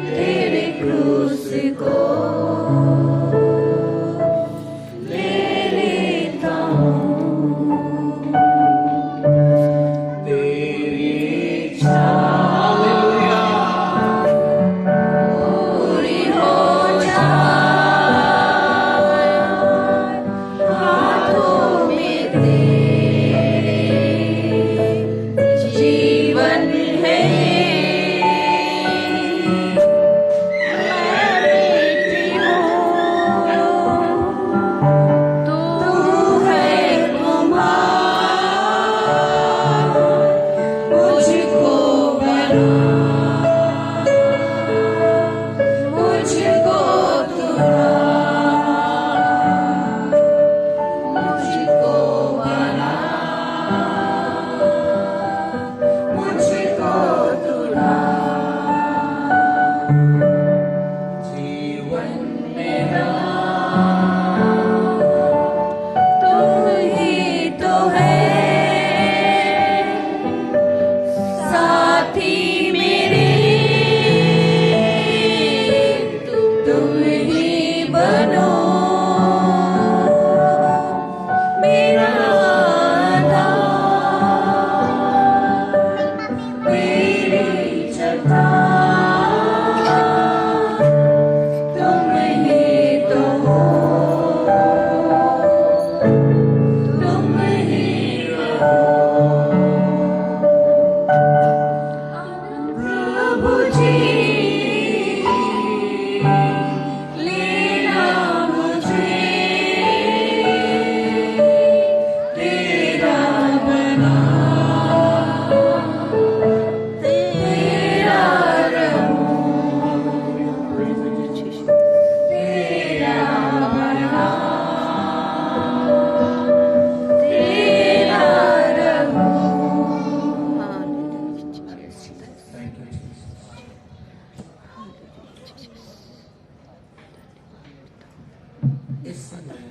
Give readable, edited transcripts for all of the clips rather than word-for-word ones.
तेरे क्रूस को ले लेता हूँ, तेरी इच्छा पूरी हो जाए, हाथों में तेरे जीवन है। इस समय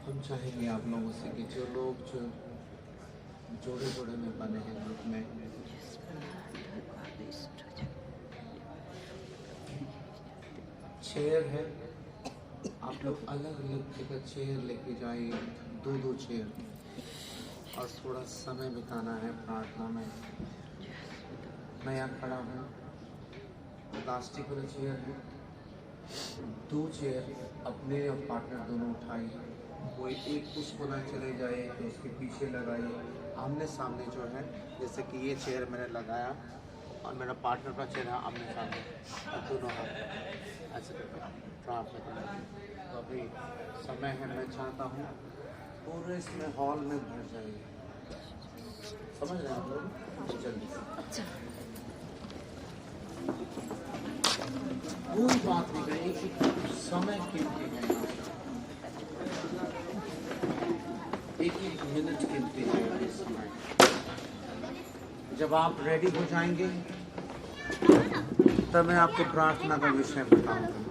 हम चाहेंगे आप लोगों से कि जो लोग जो जोड़े जोड़े में बने हैं ग्रुप में, चेयर है, आप लोग अलग अलग जगह चेयर लेके जाइए, दो दो चेयर, और थोड़ा समय बिताना है प्रार्थना में। मैं यहाँ खड़ा हूँ, प्लास्टिक वाले चेयर है, दो चेयर अपने और पार्टनर दोनों उठाइए, कोई एक उस कोना चले जाए तो उसके पीछे लगाइए, आमने सामने जो है, जैसे कि ये चेयर मैंने लगाया और मेरा पार्टनर का चेयर है आमने सामने, और दोनों हाथ ऐसे करके प्रार्थना करना। तो अभी समय है, मैं चाहता हूँ पूरे इसमें हॉल में भर जाइए, समझ रहे हैं आप लोग? जल्दी कोई बात नहीं करें, एक समय कीमती है, एक एक मिनट कीमती है इस समय। जब आप रेडी हो जाएंगे तब मैं आपको प्रार्थना का विषय बताऊंगा।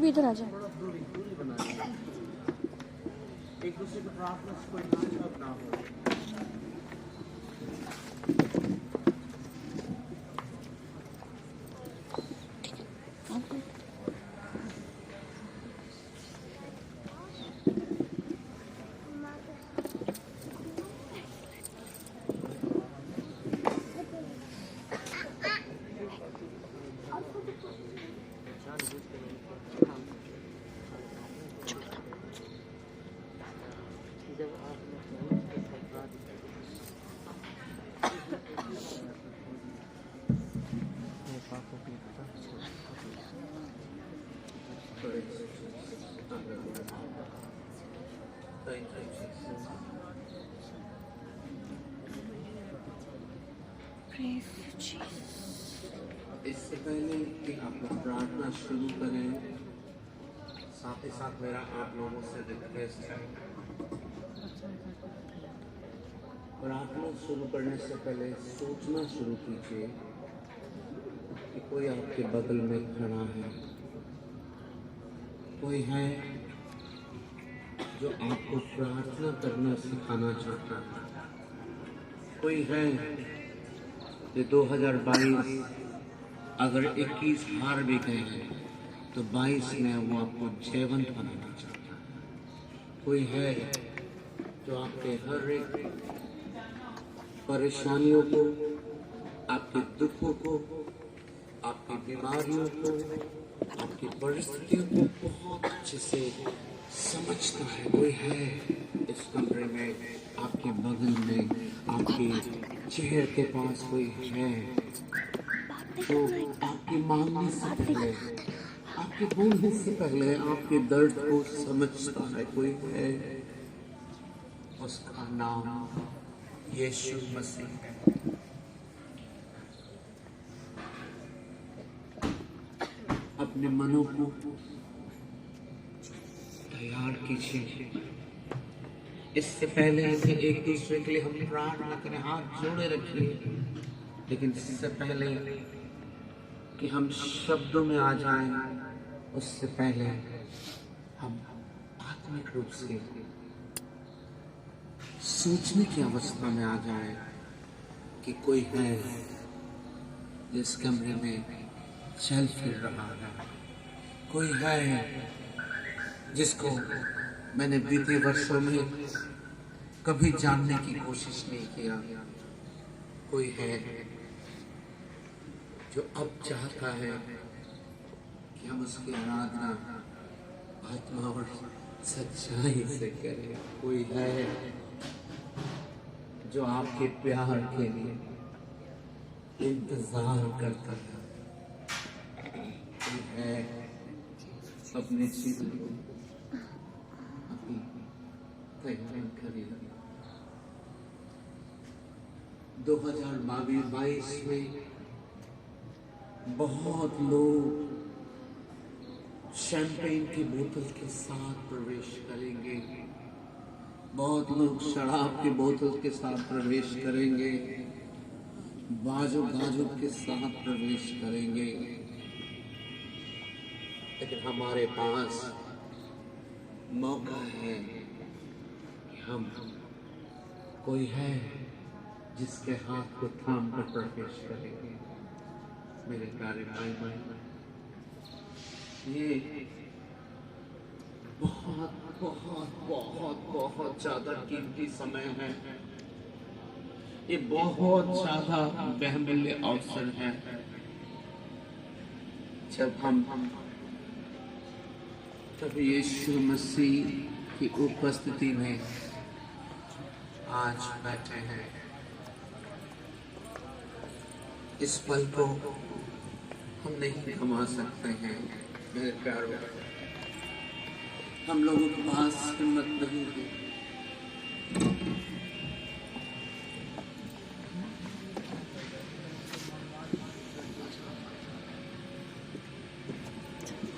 इधर आ जाए। एक दूसरे को प्रार्थना से कोई डिस्टर्ब ना हो। इससे पहले कि आप लोग प्रार्थना शुरू करें, साथ ही साथ मेरा आप लोगों से रिक्वेस्ट है, प्रार्थना शुरू करने से पहले सोचना शुरू कीजिए कि कोई आपके बगल में खड़ा है, कोई है जो आपको प्रार्थना करना सिखाना चाहता है, कोई है कि 2022 अगर 21 हार भी गए हैं तो 22 में वो आपको जयवंत बनाना चाहता है, कोई है जो आपके हर एक परेशानियों को, आपके दुखों को, आपकी बीमारियों को, आपकी परिस्थितियों को बहुत अच्छे से समझता है। कोई है इस कमरे में, आपके बगल में, आपके चेहरे के पास कोई है जो आपकी मांगने से पहले, आपके बोलने से पहले आपके दर्द को समझता है। कोई है, उसका नाम यीशु मसीह है। अपने मनों को तैयार कीजिए। इससे पहले कि एक दूसरे के लिए हम प्रार्थना करें, हाथ जोड़े रखिए, लेकिन इससे पहले कि हम शब्दों में आ जाएं, उससे पहले हम आत्मिक रूप से सोचने की अवस्था में आ जाएं कि कोई है जिस कमरे में चल फिर रहा है, कोई है जिसको मैंने बीते वर्षों में कभी जानने की कोशिश नहीं किया, कोई है जो अब चाहता है कि हम उसकी आराधना आत्मा और सच्चाई से करें, कोई है जो आपके प्यार के लिए इंतजार करता है, कोई है अपने जीवन को अभी तैयार करे। 2022 में बहुत लोग शैंपेन की बोतल के साथ प्रवेश करेंगे, बहुत लोग शराब की बोतल के साथ प्रवेश करेंगे, बाजू गाजू के साथ प्रवेश करेंगे, लेकिन हमारे पास मौका है कि हम, कोई है जिसके हाथ को थाम कर प्रवेश करेंगे। मेरे प्यारे भाई बहन, ये बहुत बहुत बहुत बहुत ज्यादा कीमती समय है, ये बहुत ज्यादा बहुमूल्य अवसर है जब यीशु मसीह की उपस्थिति में आज बैठे हैं। इस पल को हम नहीं थमा सकते हैं मेरे प्यारों, हम लोगों के पास हिम्मत नहीं है।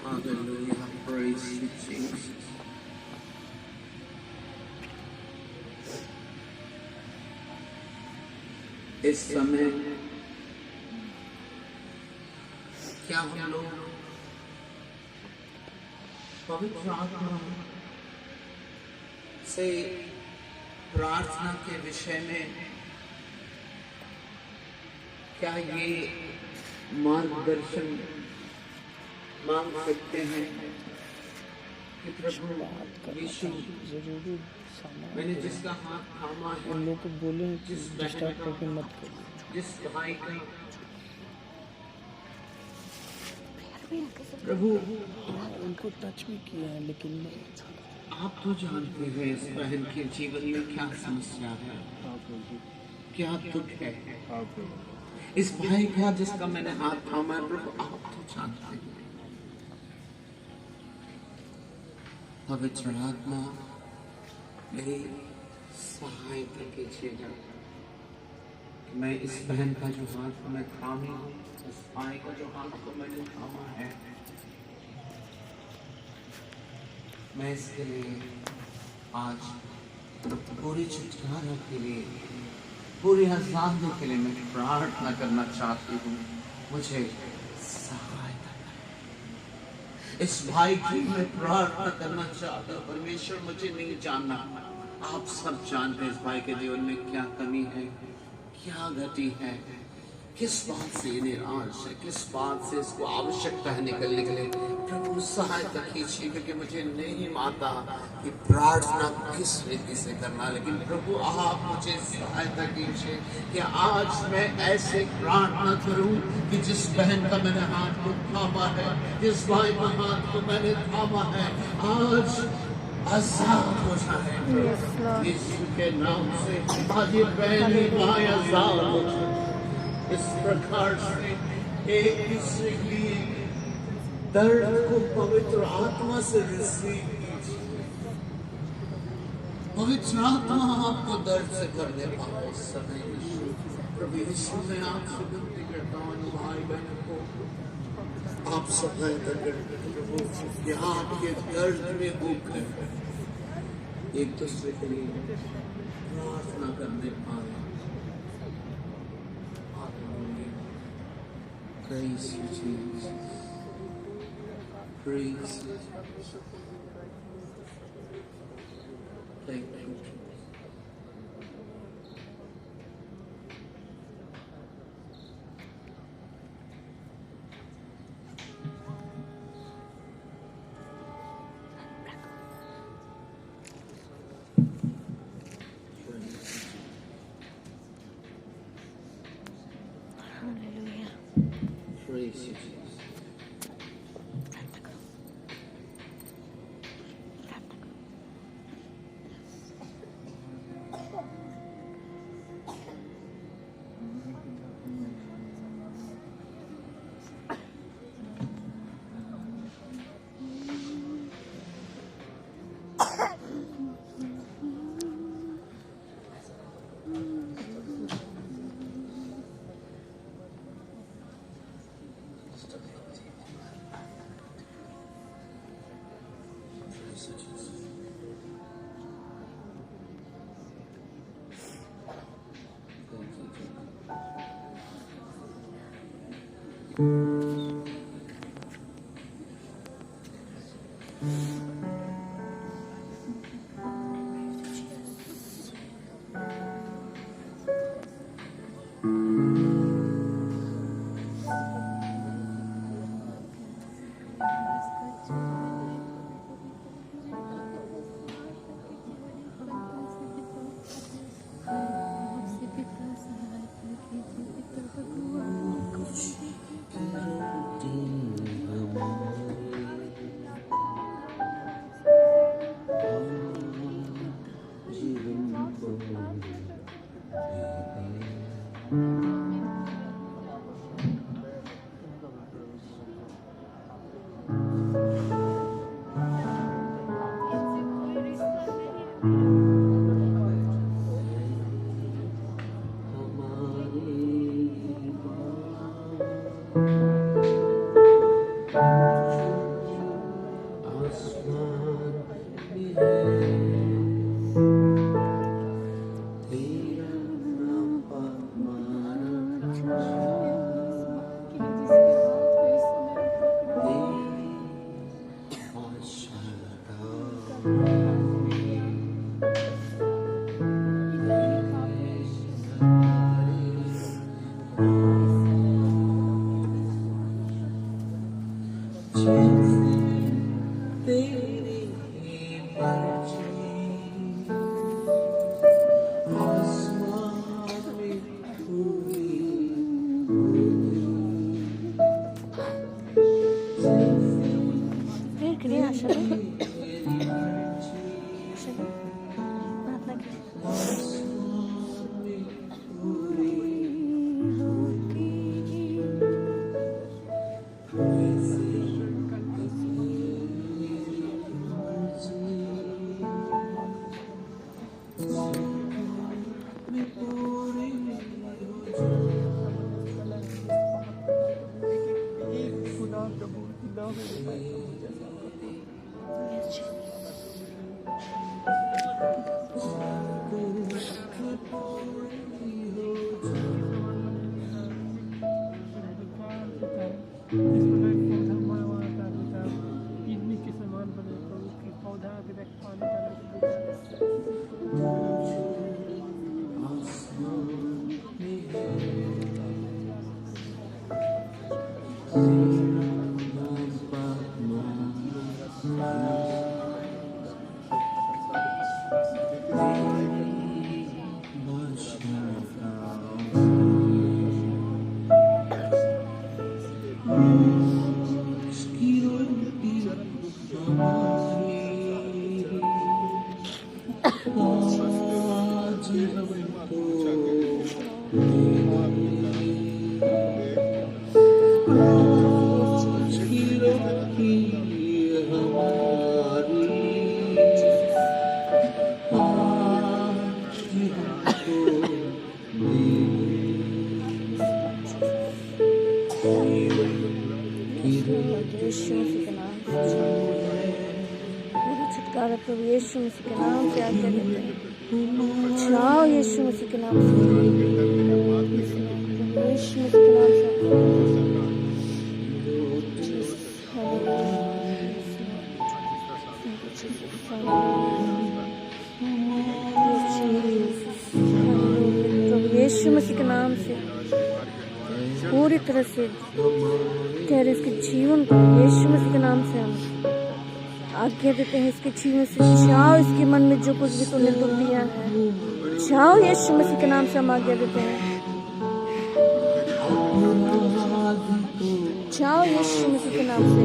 Hallelujah, praise you, Jesus. इस समय क्या हम लोग पवित्र आत्मा से प्रार्थना के विषय में क्या ये मार्गदर्शन मांग सकते हैं कि प्रभु यीशु, मैंने जिसका हाथ थामा है, उन लोग को बोले जिस डिस्टर्ब करके मत करो, जिस भाई का प्रभु उनको टच भी किया है, लेकिन आप तो जानते हैं इस बहन के जीवन में क्या समस्या है, क्या दुख है। इस भाई का जिसका मैंने हाथ थामा है, प्रभु आप तो जानते हैं। पवित्र आत्मा मेरी सहायता कीजिएगा कि मैं इस बहन का जो हाथ मैं थामी हूँ, इस भाई का जो हाथ को मैंने थामा है, मैं इसके लिए आज पूरी छुटकारा के लिए, पूरी आजादी के लिए मैं प्रार्थना करना चाहती हूँ। मुझे सहायता करें। इस भाई की मैं प्रार्थना करना चाहता हूँ। परमेश्वर, मुझे नहीं जानना, आप सब जानते हैं इस भाई के जीवन में क्या कमी है, क्या गति है, किस बात से ये निराश है, किस बात से इसको आवश्यकता है निकलने के लिए। प्रभु सहायता कीजिए, क्योंकि मुझे नहीं आता कि प्रार्थना किस रीति से करना, लेकिन प्रभु आप मुझे सहायता कीजिए कि आज मैं ऐसे प्रार्थना करूं कि जिस बहन का मैंने हाथ को थामा है, जिस भाई का हाथ को मैंने थामा है, आज आजाद हो जाए यीशु के नाम से। आज ये बहन भाई आजाद हो जाए। इस प्रकार से एक दूसरे के लिए दर्द को पवित्र आत्मा से रिसीव कीजिए। पवित्र आत्मा आपको दर्द से कर दे पाओ उस समय। प्रभु यीशु मैं आपसे विनती करता हूँ, भाई बहनों को आप सहायता करें प्रभु, कि आपके दर्द में होकर एक दूसरे के लिए प्रार्थना करने पाए। Praise you, Jesus. Praise you. Thank you, Jesus. Praise you, Jesus. प्रार्थना छुटकारा प्रभु यीशु मसीह के नाम से आज्ञा देते हैं। जाओ यीशु मसीह के नाम से, यीशु मसीह के नाम से प्रभु यीशु मसीह के नाम से पूरी तरह से तेरे इसके जीवन को यीशु मसीह के नाम से हम आज्ञा देते हैं। इसके जीवन से जाओ, इसके मन में जो कुछ भी तूने दुख दिया है, जाओ यीशु मसीह के नाम से हम आज्ञा देते हैं। जाओ यीशु मसीह के नाम से,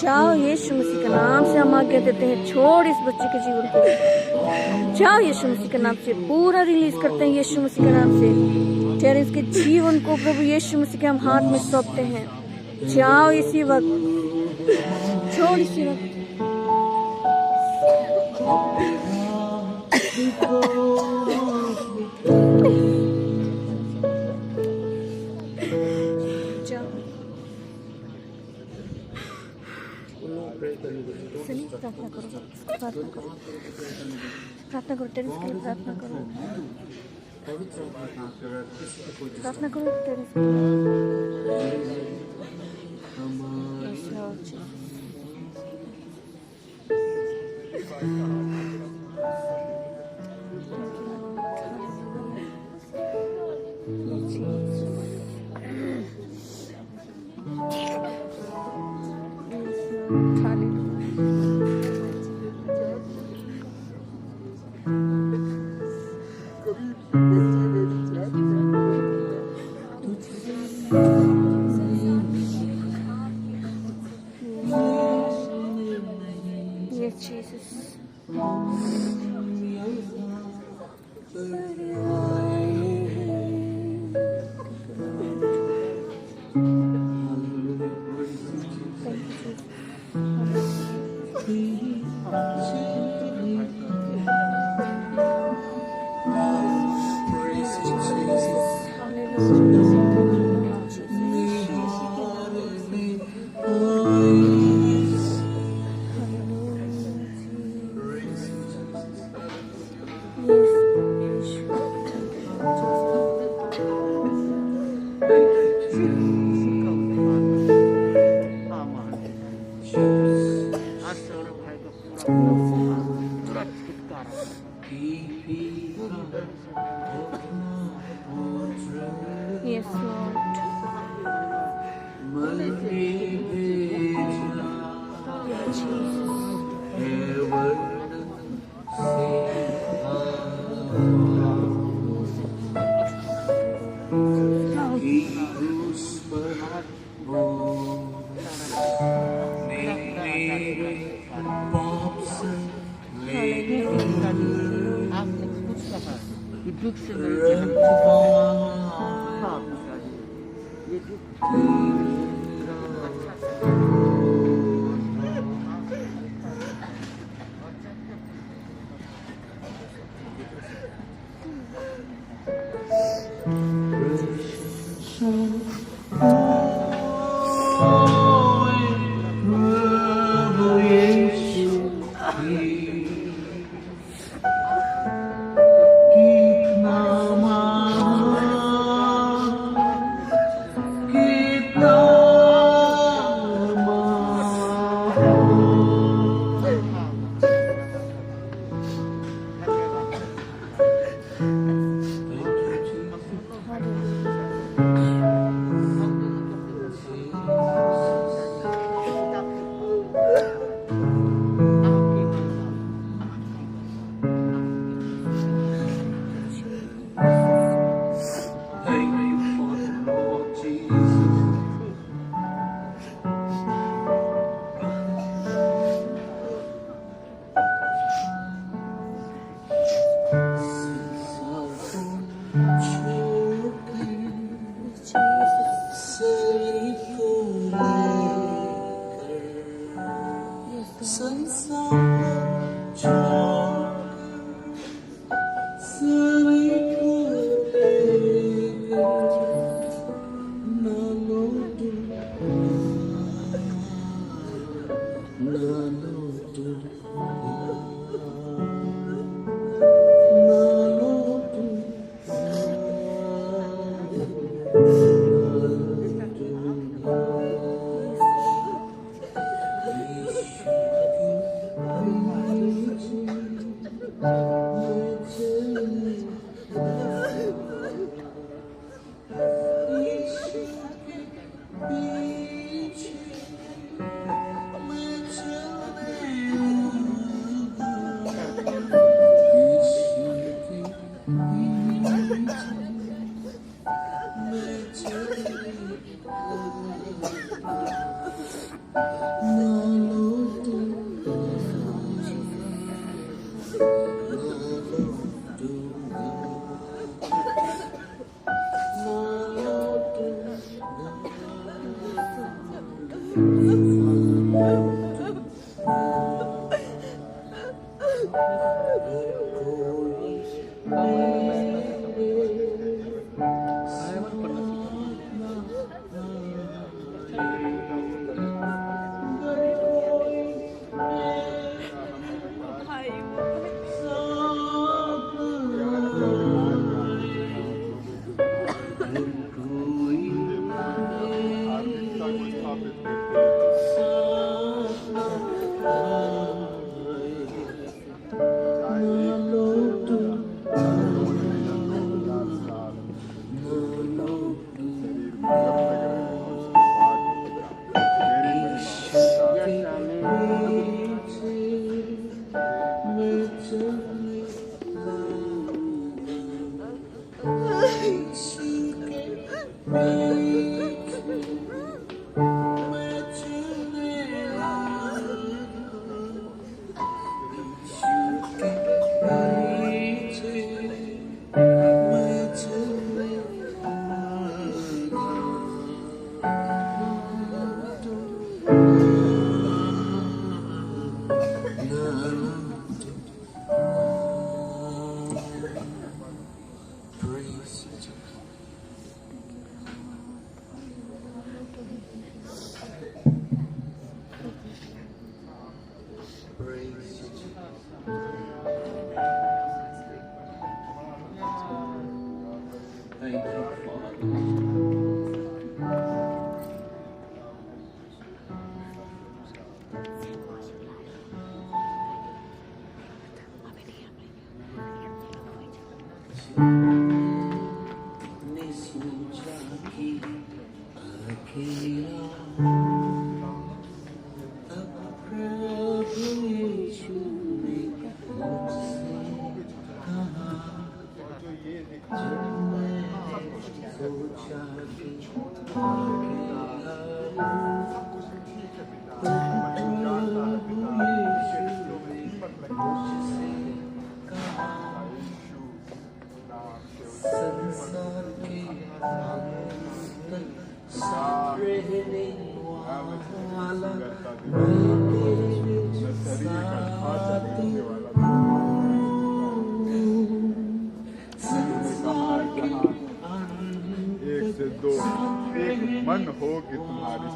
जाओ यीशु मसीह के नाम से हम आज्ञा देते हैं। छोड़ इस बच्चे के जीवन को, जाओ यीशु मसीह के नाम से पूरा रिलीज करते हैं। यीशु मसीह के नाम से तेरे इसके जीवन को प्रभु यीशु मसीह के हम हाथ में सौंपते हैं। जाओ इसी वक्त, छोड़ इसी वक्त। सनी प्रार्थना करो, प्रार्थना करो, प्रार्थना करो, तेरे इसके लिए प्रार्थना करो, प्रार्थना करो तेरे इसके लिए। Yes, Jesus. Yes, Lord. प्रभु मेरे पाप से सोचा कि संसार के अंत साथ रहने वाला मेरे साथ संसार के अंत एक से दो एक मन हो कि तुम्हारी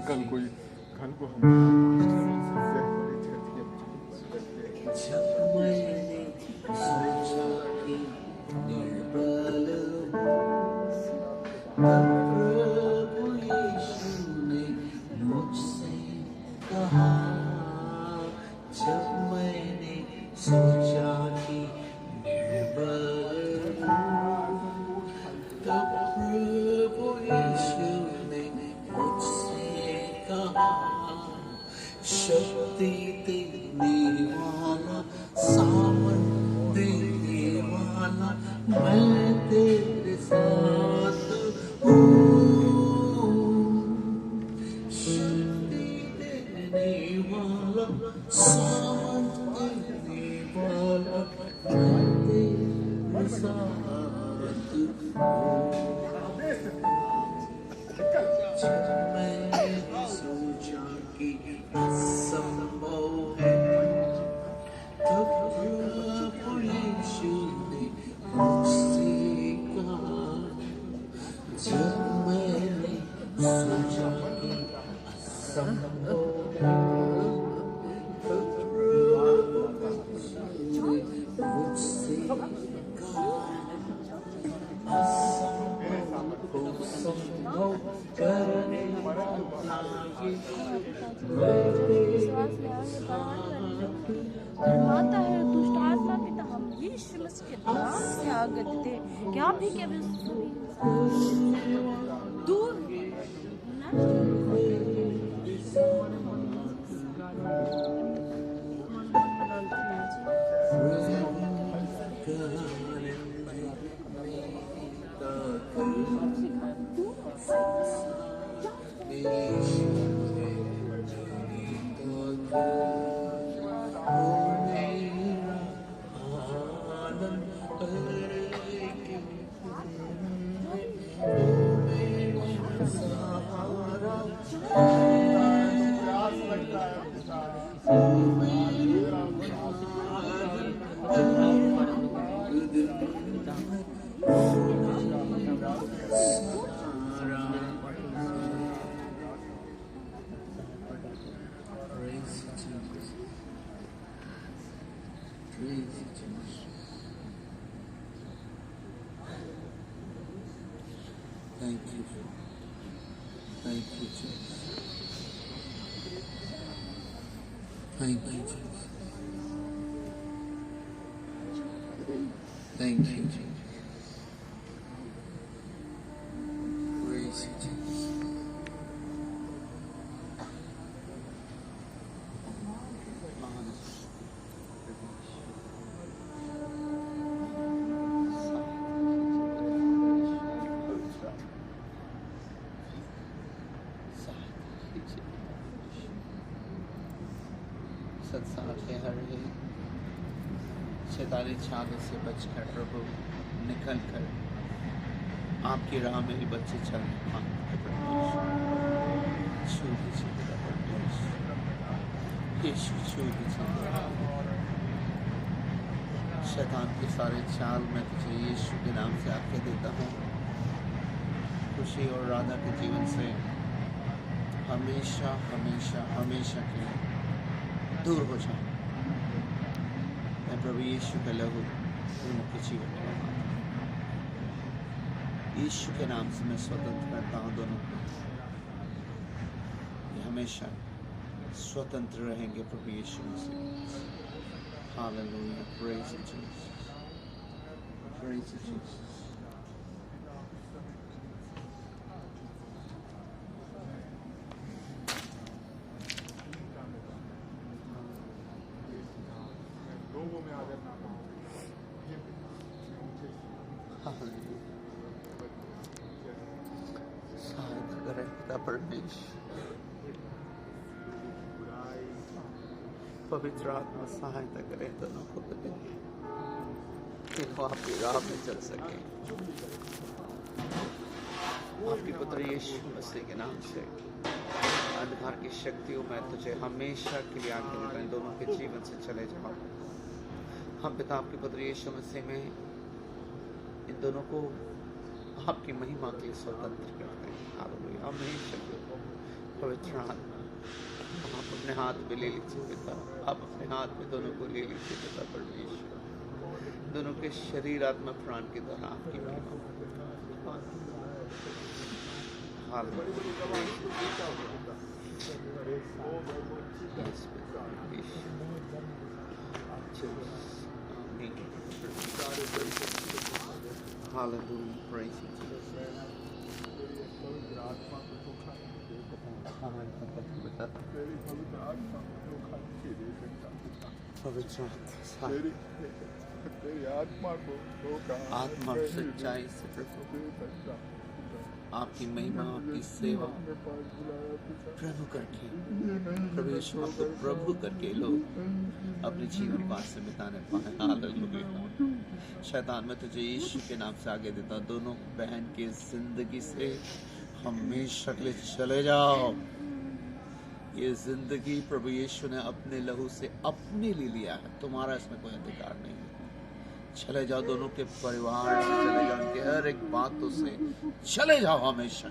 कल कोई कल को शक्ति देने वाला सावन देने वाला मैं तेरे साथ हूँ। शक्ति देने वाला सावन देने वाला मैं तेरे साथ हूँ। मैं सोचा कि असंभव है तब प्रभु यीशु ने मुझसे कहा। जब मैंने सोचा कि असंभव है तब प्रभु यीशु ने मुझसे कहा। असंभव करने धर्माता है दुष्ट आत्मा पिता हम यीशु मसीह के नाम से आगे देते हैं कि आप भी क्या दूर Thank you. Thank you, Jesus. Thank you, Jesus. Thank you, Jesus. Praise you, Jesus. संसार के हर एक शैतानी छालों से बचकर प्रभु निकल कर आपकी राह में ही बच्चे चलने पाए। छू दीजिए पिता परमेश्वर, यीशु छू दीजिए। शैतान के सारे चाल मैं तुझे यीशु के नाम से आके देता हूँ। खुशी और राधा के जीवन से हमेशा हमेशा हमेशा के लिए दूर हो जाओ। मैं प्रभु यीशु का लहू दोनों के जीवन में लगाता हूँ। यीशु के नाम से मैं स्वतंत्र करता हूँ दोनों को। ये हमेशा स्वतंत्र रहेंगे प्रभु Yeshu Masih. Hallelujah, praise you Jesus, praise you Jesus. सहायता करें पिता परमेश्वर, पवित्र आत्मा सहायता करें दोनों को कि वो आपकी राह में चल सके। आपके पुत्र यीशु मसीह के नाम से अंधकार की शक्तियों में तुझे हमेशा के लिए आगे इन दोनों के जीवन से चले जाओ। हम पिता आपके पुत्र यीशु मसीह में इन दोनों को आपकी महिमा के लिए स्वतंत्र करते हैं। हालेलुया, हमेशा पवित्र आत्मा आप अपने हाथ में ले लीजिए पिता, आप अपने हाथ में दोनों को ले लीजिए पिता परमेश्वर। दोनों के शरीर आत्मा प्राण के द्वारा आपकी महिमा। Hallelujah, praise you, Jesus. तेरी आत्मा को आत्मा सच्चाई से प्रभु आपकी महिमा, आपकी सेवा प्रभु करके, प्रभु यीशु आपको प्रभु करके लोग अपने जीवन पास से बिताने पाए। हालेलुया। शैतान मैं तुझे यीशु के नाम से आगे देता हूँ। दोनों बहन की जिंदगी से हमेशा के लिए चले जाओ। ये जिंदगी प्रभु यीशु ने अपने लहू से अपने लिए लिया है, तुम्हारा इसमें कोई अधिकार नहीं है। चले जाओ, दोनों के परिवार से चले जाओ, उनके हर एक बातों से चले जाओ हमेशा।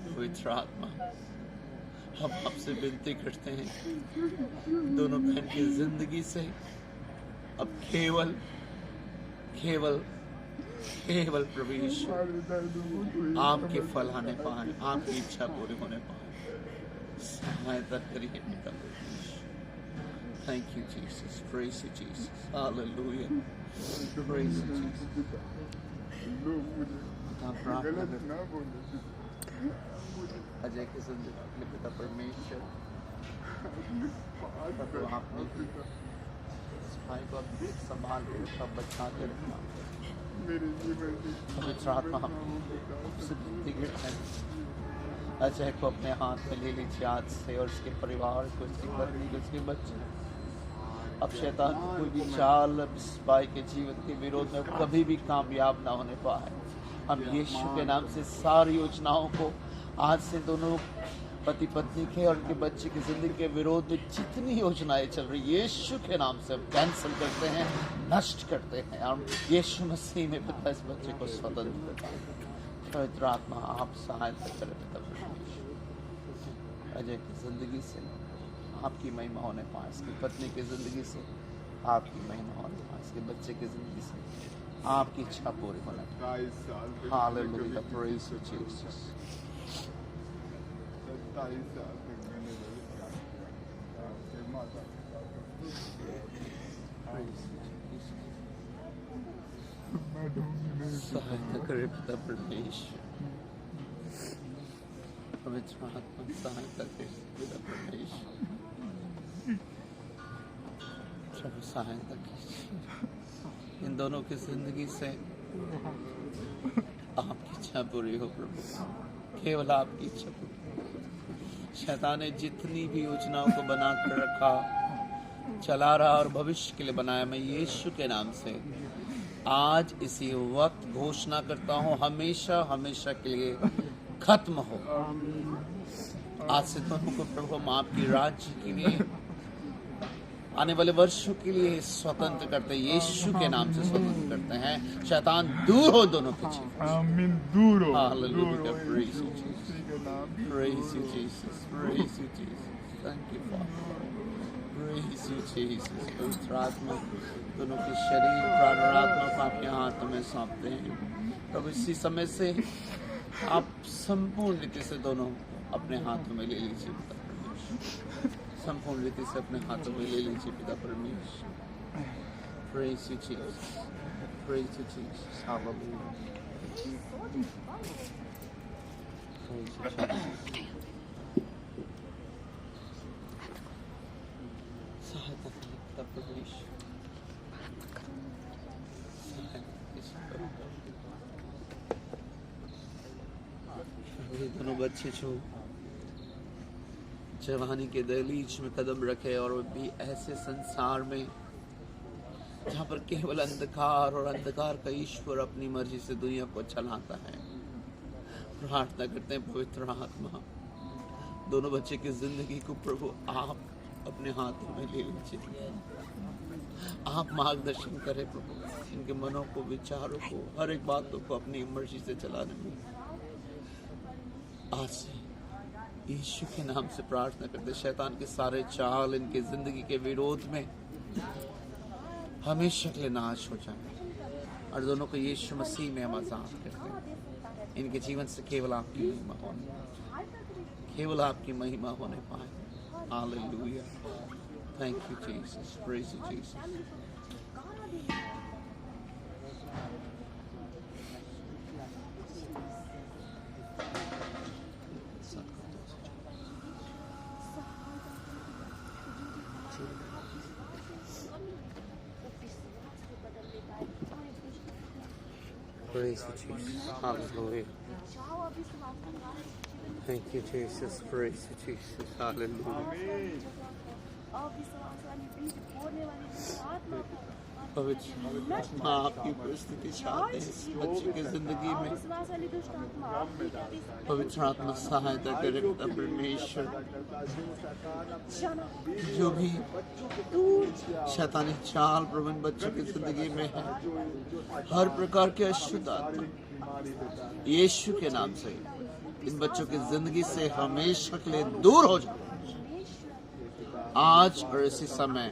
पवित्र आत्मा हम आपसे विनती करते हैं, दोनों बहन की जिंदगी से अब केवल केवल केवल प्रभु यीशु आपके फल आने पाए, आपकी इच्छा पूरी होने पाए। सहायता करिए पिता। Thank you, Jesus. Praise you, Jesus. Hallelujah. Praise you, Jesus. Ajay की जिंदगी के लिए पिता परमेश्वर, आपने इस भाई को संभाल के रखा, बचा के रखा। पवित्र आत्मा हमसे विनती करते हैं, अजय को अपने हाथ में ले लीजिए आज से, और उसके परिवार को, उसकी पत्नी को, उसके बच्चे। अब शैतान कोई भी चाल इस भाई के जीवन के विरोध में कभी भी कामयाब ना होने पाए। हम यीशु के नाम से सारी योजनाओं को आज से दोनों पति पत्नी के और उनके बच्चे की जिंदगी के विरोध में जितनी योजनाएं चल रही यीशु के नाम से हम कैंसिल करते हैं, नष्ट करते हैं। और यीशु मसीह में पिता इस बच्चे को स्वतंत्र करते हैं। पवित्र आत्मा आप सहायता करें पिता परमेश्वर। अजय की जिंदगी से आपकी महिमा होने पाए, इसकी पत्नी की जिंदगी से आपकी महिमा होने पाए, इसके बच्चे की जिंदगी से आपकी इच्छा पूरी होना। 22 साल तक हालेलुया, प्रेज़ यू जीसस। 27 साल तक मैंने वही काम किया। आपके माता पिता को मैं ढूंढने सहायता करे पिता परमेश्वर, पवित्र आत्मा सहायता करे पिता परमेश्वर, प्रभु सहायता कीजिए। इन दोनों की जिंदगी से आपकी इच्छा पूरी हो प्रभु, केवल आपकी इच्छा पूरी। शैतान ने जितनी भी योजनाओं को बना कर रखा, चला रहा और भविष्य के लिए बनाया, मैं यीशु के नाम से आज इसी वक्त घोषणा करता हूँ, हमेशा हमेशा के लिए खत्म हो। आज से दोनों को प्रभु हम आपकी राज्य के लिए आने वाले वर्षों के लिए स्वतंत्र करते हैं, यीशु के नाम से स्वतंत्र करते हैं। शैतान दूर हो दोनों के जीवन। आमीन। दूर हो, Hallelujah. दूर हो, Praise you, यीशु मसीह के नाम से। Praise you, Jesus. Praise you, Jesus. Thank you, Father. Praise you, Jesus. पवित्र आत्मा दोनों के शरीर, प्राण और आत्मा को आपके हाथों में सौंपते हैं प्रभु। इसी समय से आप संपूर्ण रीति से दोनों अपने हाथों में ले लीजिए पिता परमेश्वर, संपूर्ण रीति से अपने हाथों में ले लीजिए पिता परमेश्वर। Praise you, Jesus. Praise you, Jesus. Hallelujah. Praise you, Jesus. सहायता करें पिता परमेश्वर, सहायता कीजिए प्रभु। ये दोनों बच्चे जो जवानी के दहलीज में कदम रखे और वो भी ऐसे संसार में जहाँ पर केवल अंधकार और अंधकार का ईश्वर अपनी मर्जी से दुनिया को चलाता है, प्रार्थना करते हैं पवित्र आत्मा दोनों बच्चे की जिंदगी को प्रभु आप अपने हाथों में ले लीजिए। आप मार्गदर्शन करें प्रभु, इनके मनों को, विचारों को, हर एक बातों को अपनी मर्जी से चलाने में। आज से यीशु के नाम से प्रार्थना करते, शैतान के सारे चाल इनके जिंदगी के विरोध में हमेशा के लिए नाश हो जाए और दोनों को यीशु मसीह में हम आजाद करते हैं। इनके जीवन से केवल आपकी महिमा होने, केवल आपकी महिमा होने पाए। Hallelujah. Thank you Jesus. Praise you Jesus. Praise you, Jesus. Hallelujah. Thank you, Jesus. Praise you, Jesus. Hallelujah. पवित्र आपकी उपस्थिति चाहते हैं इस बच्चे की जिंदगी में। पवित्र आत्मा सहायता करे पिता परमेश्वर, जो भी शैतानी चाल प्रभु इन बच्चों की जिंदगी में है, हर प्रकार के अशुद्ध आत्मा यीशु के नाम से इन बच्चों की जिंदगी से हमेशा के लिए दूर हो जाए। आज और इसी समय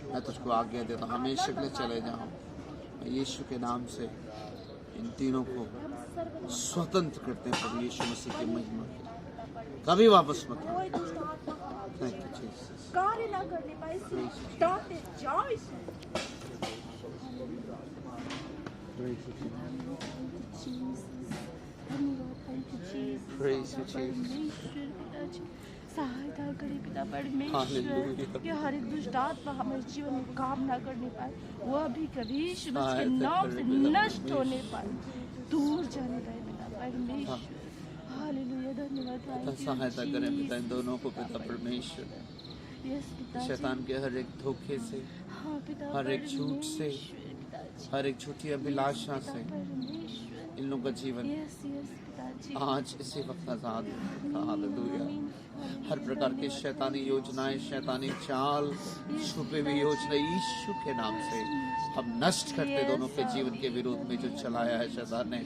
मैं तुझको आज्ञा देता हूँ, हमेशा के लिए चले जाओ। मैं यीशु के नाम से इन तीनों को स्वतंत्र करते हैं प्रभु यीशु मसीह की महिमा के लिए। कभी वापस मत आओ। Thank you Jesus. कार्य ना करने पाए डांटते जाओ इसे। Praise you, Jesus. सहायता करे पिता परमेश्वर कि हर एक दुष्ट आत्मा हमारे जीवन में काम ना करने पाए, वह भी कभी यीशु मसीह के नाम से नष्ट होने पाए, दूर जाने पाए पिता परमेश्वर। हालेलुया। धन्यवाद। सहायता करें पिता इन दोनों को पिता परमेश्वर, शैतान के हर एक धोखे से, हर एक झूठ से, हर एक झूठी अभिलाषा से इन लोगों का जीवन आज इसी वक्त आजाद है। हालेलुया। हर प्रकार की शैतानी योजनाएं, शैतानी चाल, छुपे हुई योजना यीशु के नाम से हम नष्ट करते दोनों के जीवन के विरोध में जो चलाया है शैतान ने।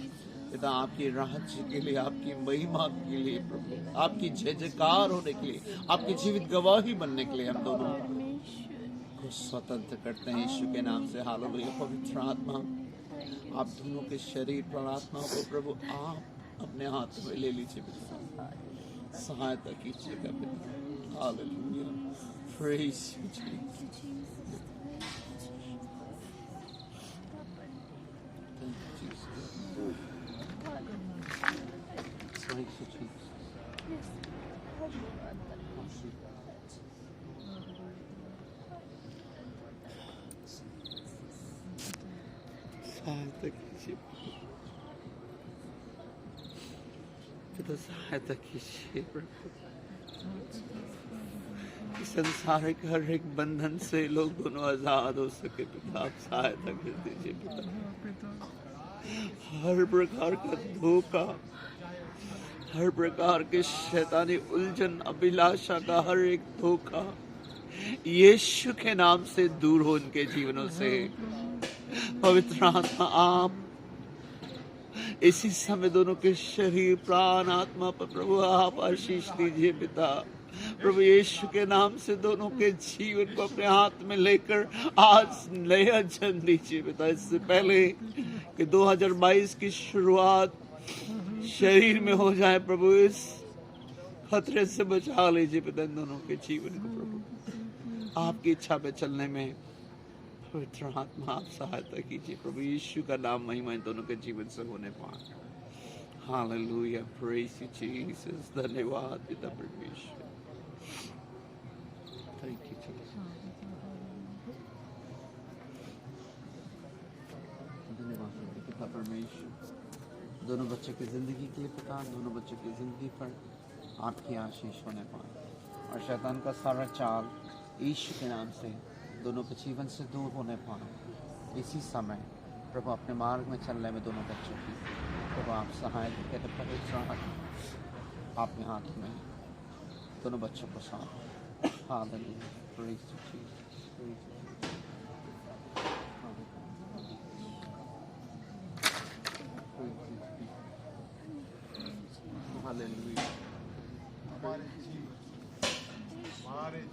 पिता आपकी राज्य के लिए, आपकी महिमा के लिए प्रभु, आपकी जय जयकार होने के लिए, आपकी जीवित गवाही बनने के लिए हम दोनों को स्वतंत्र करते हैं यीशु के नाम से। हालेलुया। पवित्र आत्मा आप दोनों के शरीर पर आत्मा को प्रभु आप अपने हाथ में ले लीजिए पिता, सहायता कीजिएगा पिता। हालेलुया। Praise you Jesus. सहायता कीजिए पिता, सहायता कीजिए प्रभु। संसारिक हर एक बंधन से लोग दोनों आजाद हो सके पिता, आप सहायता कर दीजिए पिता। हर प्रकार का धोखा, हर प्रकार के शैतानी उलझन, अभिलाषा का हर एक धोखा यीशु के नाम से दूर हो उनके जीवनों से। पवित्र आत्मा आप इसी समय दोनों के शरीर, प्राण, आत्मा पर प्रभु आप आशीष दीजिए पिता। प्रभु यीशु के नाम से दोनों के जीवन को अपने हाथ में लेकर आज नया जन्म दीजिए पिता। इससे पहले कि 2022 की शुरुआत शरीर में हो जाए प्रभु, इस खतरे से बचा लीजिए पिता इन दोनों के जीवन को प्रभु। आपकी इच्छा पे चलने में पवित्र आत्मा आप सहायता कीजिए प्रभु। यीशु का नाम महिमा इन दोनों के जीवन से होने पाए। हालेलुया। Praise you Jesus. धन्यवाद पिता परमेश्वर। Thank you Jesus. धन्यवाद पिता परमेश्वर। दोनों बच्चों की जिंदगी के लिए पिता, दोनों बच्चों की जिंदगी पर आपकी आशीष होने पाए और शैतान का सारा चाल यीशु के नाम से दोनों के जीवन से दूर होने पाए। इसी समय प्रभु अपने मार्ग में चलने में दोनों बच्चों की प्रभु आप सहायता करें। पवित्र आत्मा आपके हाथ में दोनों बच्चों को साथ। Hallelujah. Praise you Jesus. Praise you. Hallelujah. हमारे जीवन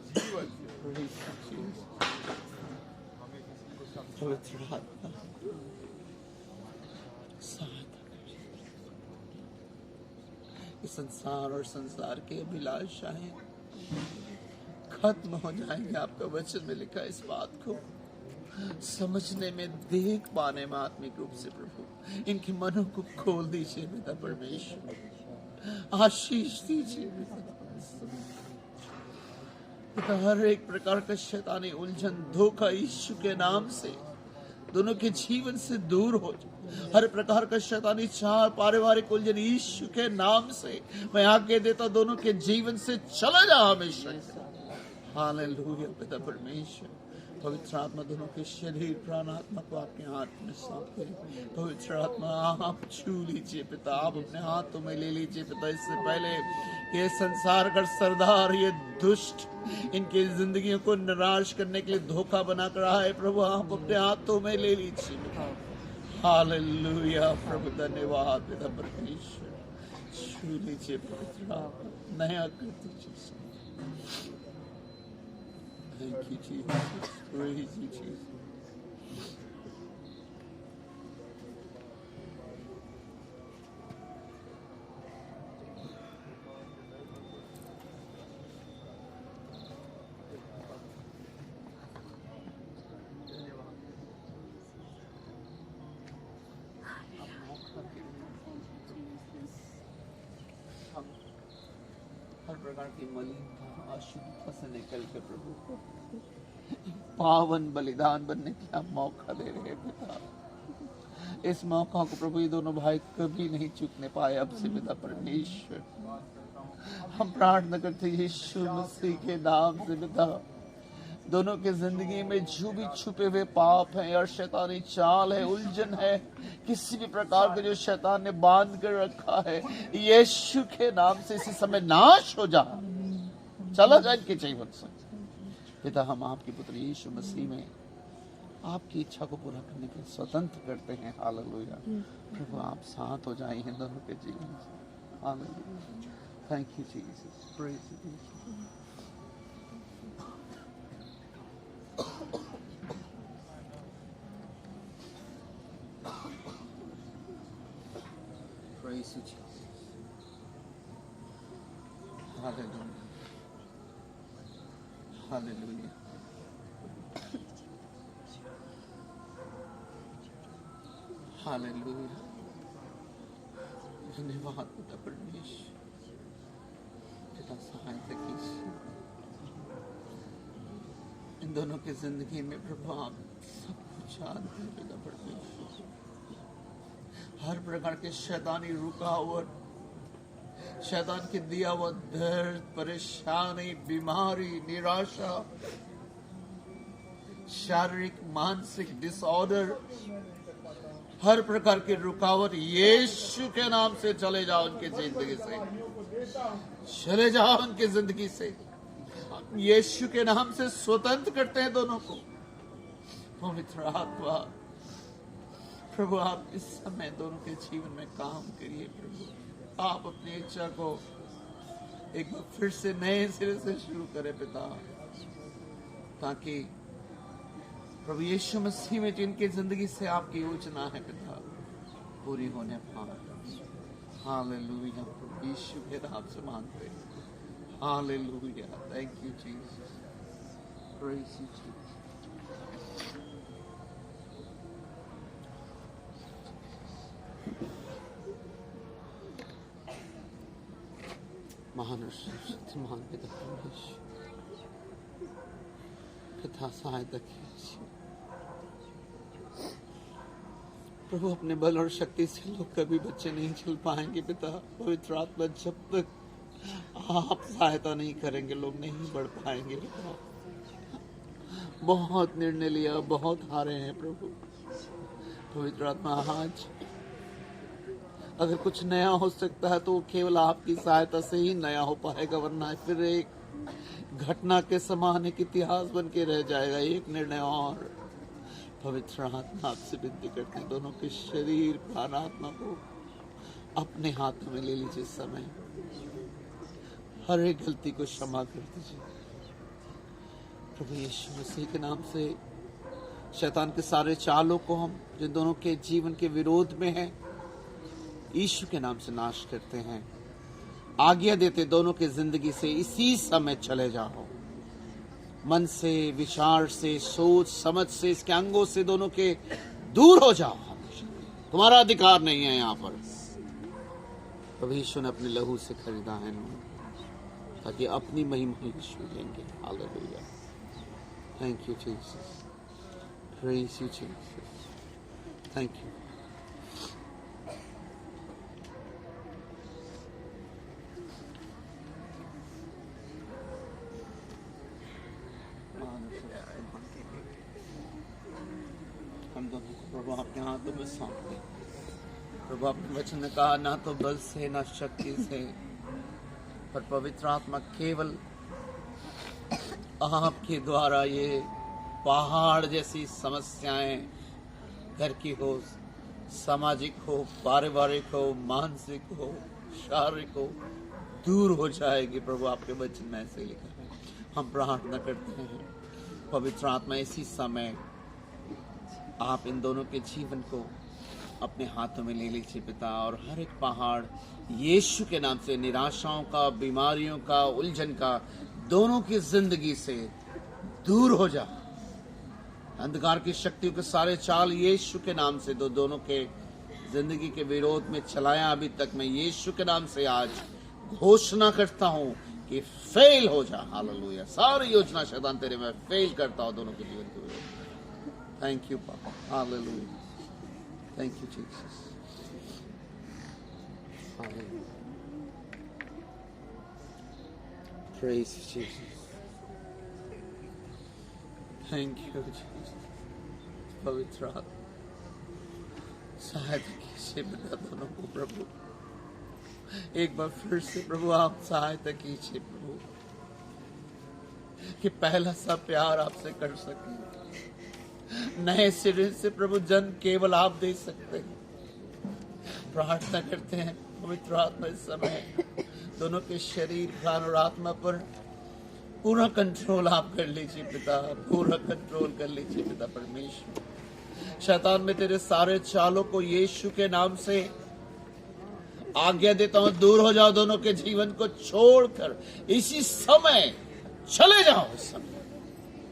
से प्रेज यू जीसस। हमें किसी को समझ पवित्र आत्मा सहायता करिए। इस संसार और संसार के अभिलाषाएं खत्म हो जाएंगे। आपका वचन में लिखा इस बात को समझने में, देख पाने में आत्मिक रूप से प्रभु इनके मनों को खोल दीजिए पिता परमेश्वर। आशीष दीजिए पिता। हर एक प्रकार का शैतानी उलझन, धोखा यीशु के नाम से दोनों के जीवन से दूर हो जाए। हर प्रकार का शैतानी चाल, पारिवारिक उलझन यीशु के नाम से मैं आगे देता दोनों के जीवन से चला जा हमेशा। हालेलुया पिता परमेश्वर। पवित्र आत्मा दोनों के शरीर, प्राण, आत्मा को आपके हाथ में सौंपे। पवित्र आत्मा आप छू लीजिए पिता, आप अपने हाथों में ले लीजिए पिता। इससे पहले ये संसार का सरदार, ये दुष्ट इनकी जिंदगियों को निराश करने के लिए धोखा बनाकर आए प्रभु, आप अपने हाथों में ले लीजिए पिता। हालेलुया प्रभु। धन्यवाद पिता परमेश्वर। छू लीजिए पवित्र आत्मा, नया कर दीजिए। Thank you, Jesus. Praise you, Jesus. हर प्रकार की मलिनता, अशुद्धता से निकल के प्रभु पावन बलिदान बनने का मौका दे रहे हैं पिता। इस मौका को प्रभु ये दोनों भाई कभी नहीं चूकने पाए अब से पिता परमेश्वर। हम प्रार्थना करते हैं यीशु मसीह के नाम से पिता, दोनों के जिंदगी में जो भी छुपे हुए पाप है और शैतानी चाल है, उलझन है, किसी भी प्रकार के जो शैतान ने बांध कर रखा है, यीशु के नाम से इसी समय नाश हो जा, चला जाए इनके जीवन से पिता। हम आपके पुत्र यीशु मसीह में आपकी इच्छा को पूरा करने के लिए स्वतंत्र करते हैं। हालेलुया प्रभु, आप साथ हो जाए इन दोनों के जीवन से। Hallelujah. Thank you Jesus. Praise you Jesus. Praise you, Jesus. Hallelujah. Hallelujah. Hallelujah. धन्यवाद पिता परमेश्वर, पिता सहायता कीजिए इन दोनों की जिंदगी में। प्रभु आप सब कुछ जानते हैं पिता परमेश्वर। हर प्रकार के शैतानी रुकावट, शैतान के दिया हुआ दर्द, परेशानी, बीमारी, निराशा, शारीरिक मानसिक डिसऑर्डर, हर प्रकार की रुकावट यीशु के नाम से चले जाओ उनकी जिंदगी से, चले जाओ उनकी जिंदगी से। यीशु के नाम से स्वतंत्र करते हैं दोनों को। पवित्र आत्मा प्रभु आप इस समय दोनों के जीवन में काम करिए। प्रभु आप अपनी इच्छा को एक बार फिर से नए सिरे से शुरू करें पिता, ताकि प्रभु यीशु मसीह में जिनकी जिंदगी से आपकी योजना है पिता पूरी होने पाए। हालेलुया। प्रभु यीशु के नाम से मांगते हैं। Hallelujah. Thank you Jesus. Praise you Jesus. महान और शक्तिमान पिता परमेश्वर, पिता सहायता कीजिए प्रभु। अपने बल और शक्ति से लोग कभी बच्चे नहीं चल पाएंगे पिता। पवित्र आत्मा जब तक आप सहायता नहीं करेंगे लोग नहीं बढ़ पाएंगे पिता। बहुत निर्णय लिया, बहुत हारे हैं प्रभु। पवित्र आत्मा आज अगर कुछ नया हो सकता है तो वो केवल आपकी सहायता से ही नया हो पाएगा, वरना फिर एक घटना के समान एक इतिहास बन के रह जाएगा। एक निर्णय और पवित्र आत्मा आपसे विनती करते हैं दोनों के शरीर प्राण आत्मा को अपने हाथों में ले लीजिए। समय हर एक गलती को क्षमा कर दीजिए प्रभु यीशु मसीह के नाम से। शैतान के सारे चालों को हम जिन दोनों के जीवन के विरोध में हैं यीशु के नाम से नाश करते हैं। आज्ञा देते दोनों के जिंदगी से इसी समय चले जाओ। मन से, विचार से, सोच समझ से, इसके अंगों से दोनों के दूर हो जाओ। तुम्हारा अधिकार नहीं है यहाँ पर। प्रभु यीशु ने अपने लहू से खरीदा है ताकि अपनी महिमा यीशु लेंगे। Hallelujah. Thank you Jesus. Praise you Jesus. Thank you. हम दोनों को प्रभु आपके हाथों में सौंपते हैं। प्रभु आपने वचन ने कहा ना तो बल से ना शक्ति से पर पवित्र आत्मा केवल आपके द्वारा ये पहाड़ जैसी समस्याएं घर की हो, सामाजिक हो, पारिवारिक हो, मानसिक हो, शारीरिक हो, दूर हो जाएगी। प्रभु आपके वचन में ऐसे लिखा है। हम प्रार्थना करते हैं पवित्र आत्मा इसी समय आप इन दोनों के जीवन को अपने हाथों में ले लीजिए पिता, और हर एक पहाड़ यीशु के नाम से निराशाओं का, बीमारियों का, उलझन का दोनों की जिंदगी से दूर हो जा। अंधकार की शक्तियों के सारे चाल यीशु के नाम से दोनों के जिंदगी के विरोध में चलाया अभी तक, मैं यीशु के नाम से आज घोषणा करता हूं कि फेल हो जा। हालेलुया। सारी योजना शैतान तेरे में फेल करता हूं दोनों के जीवन के विरोध। थैंक यू पापा। Hallelujah. Thank you Jesus. Hallelujah. Praise Jesus. Thank you Jesus. पवित्र आत्मा सहायता कीजिए पिता दोनों को प्रभु। एक बार फिर से प्रभु आप सहायता कीजिए प्रभु कि पहला सा प्यार आपसे कर सके। नए सिरे से प्रभु जन केवल आप दे सकते हैं। प्रार्थना करते हैं पवित्र आत्मा इस समय दोनों के शरीर प्राण और आत्मा पर पूरा कंट्रोल आप कर लीजिए पिता, पूरा कंट्रोल कर लीजिए पिता परमेश्वर। शैतान में तेरे सारे चालों को यीशु के नाम से आज्ञा देता हूं, दूर हो जाओ दोनों के जीवन को छोड़कर इसी समय चले जाओ। इस समय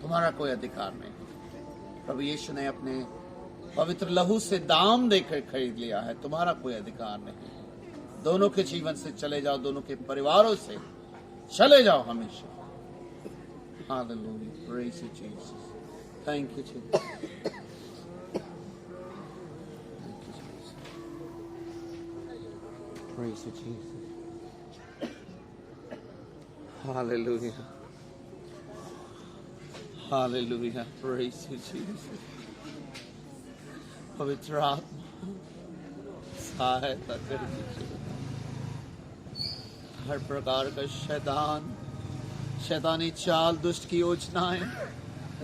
तुम्हारा कोई अधिकार नहीं। प्रभु यीशु ने अपने पवित्र लहू से दाम देकर खरीद लिया है, तुम्हारा कोई अधिकार नहीं। दोनों के जीवन से चले जाओ, दोनों के परिवारों से चले जाओ हमेशा। Hallelujah, praise you Jesus, thank you Jesus, praise you Jesus, hallelujah, hallelujah, praise you Jesus। पवित्र आत्मा सहायता कर दीजिए। हर प्रकार का शैतानी चाल, दुष्ट की योजनाएं,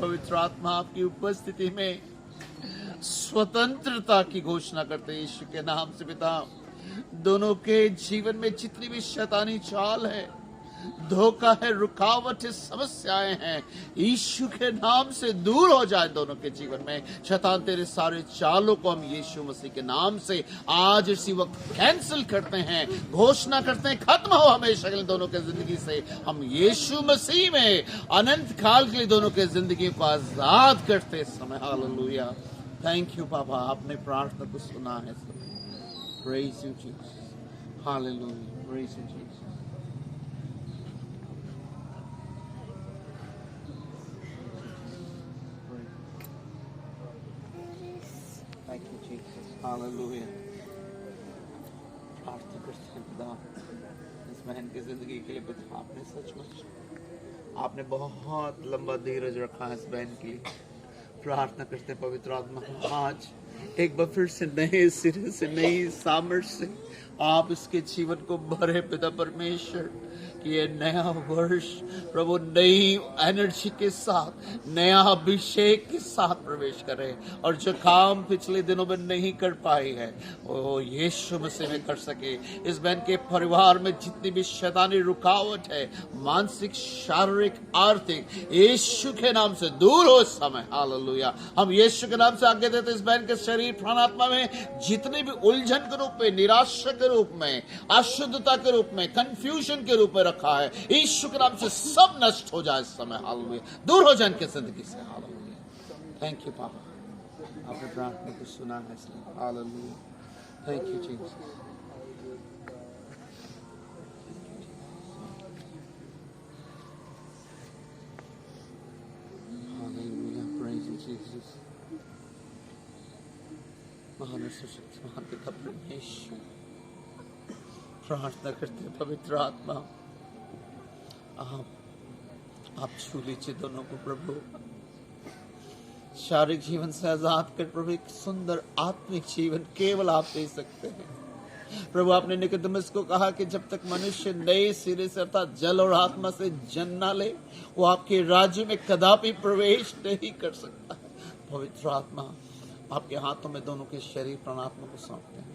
पवित्र आत्मा आपकी उपस्थिति में स्वतंत्रता की घोषणा करते हैं यीशु के नाम से। पिता, दोनों के जीवन में जितनी भी शैतानी चाल है, धोखा है, रुकावट है, समस्याएं हैं, यीशु के नाम से दूर हो जाए दोनों के जीवन में। शैतान तेरे सारे चालों को हम यीशु मसीह के नाम से आज इसी वक्त कैंसिल करते हैं, घोषणा करते हैं, खत्म हो हमेशा के लिए दोनों के जिंदगी से। हम यीशु मसीह में अनंत काल के लिए दोनों के जिंदगी को आजाद करते समय। हालेलुया, थैंक यू पापा, आपने प्रार्थना को सुना है। Praise you Jesus, hallelujah, praise you Jesus। Thank you Jesus, hallelujah। प्रार्थना करते हैं पिता इस बहन की जिंदगी के लिए। पिता, आपने सचमुच आपने बहुत लंबा धीरज रखा है इस बहन के लिए। प्रार्थना करते हैं पवित्र आत्मा, आज एक बार फिर से नए सिरे से, नई सामर्थ से आप इसके जीवन को भरे पिता परमेश्वर, कि ये नया वर्ष प्रभु नई एनर्जी के साथ, नया अभिषेक के साथ प्रवेश करे, और जो काम पिछले दिनों में नहीं कर पाई है वो यीशु मसीह में कर सके। इस बहन के परिवार में जितनी भी शैतानी रुकावट है, मानसिक, शारीरिक, आर्थिक, यीशु के नाम से दूर हो इस समय। हालेलुया, हम यीशु के नाम से आज्ञा देते इस बहन के शरीर, प्राण, आत्मा में जितनी भी उलझन के रूप में, निराशा के रूप में, अशुद्धता के रूप में, कंफ्यूजन के रूप में रखा है, यीशु के नाम से सब नष्ट हो जाए इस समय। हालेलुया, दूर हो जाए इनकी जिंदगी से। हालेलुया, थैंक यू पापा, आपने प्रार्थना को सुना है इसलिए। Hallelujah, thank you Jesus. Hallelujah, praise you Jesus. महान सशक्तिमान पिता परमेश्वर, प्रार्थना करते हैं पवित्र आत्मा, आप छू लीजिए दोनों को प्रभु। शारीरिक जीवन से आजाद कर प्रभु एक सुंदर आत्मिक जीवन केवल आप दे सकते हैं प्रभु। आपने निकोदेमुस को कहा कि जब तक मनुष्य नए सिरे से अर्थात जल और आत्मा से जन्म ना ले, वो आपके राज्य में कदापि प्रवेश नहीं कर सकता है। पवित्र आत्मा, आपके हाथों में दोनों के शरीर प्राणात्मा को सौंपते हैं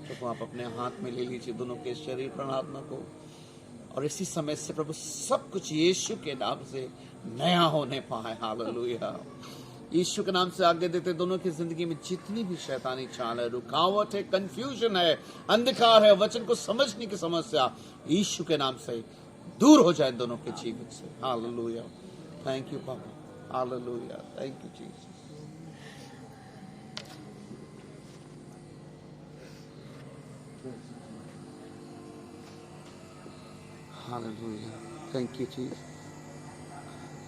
प्रभु। आप अपने हाथ में ले लीजिए दोनों के शरीर प्राणात्मा को, और इसी समय से प्रभु सब कुछ यीशु के नाम से नया होने पाए। हालेलुया, यीशु के नाम से आज्ञा देते दोनों की जिंदगी में जितनी भी शैतानी चाल है, रुकावट है, कंफ्यूजन है, अंधकार है, वचन को समझने की समस्या, यीशु के नाम से दूर हो जाए दोनों के जीवन से। हालेलुया, थैंक यू पापा। Hallelujah, thank you Jesus. Hallelujah, thank you Jesus.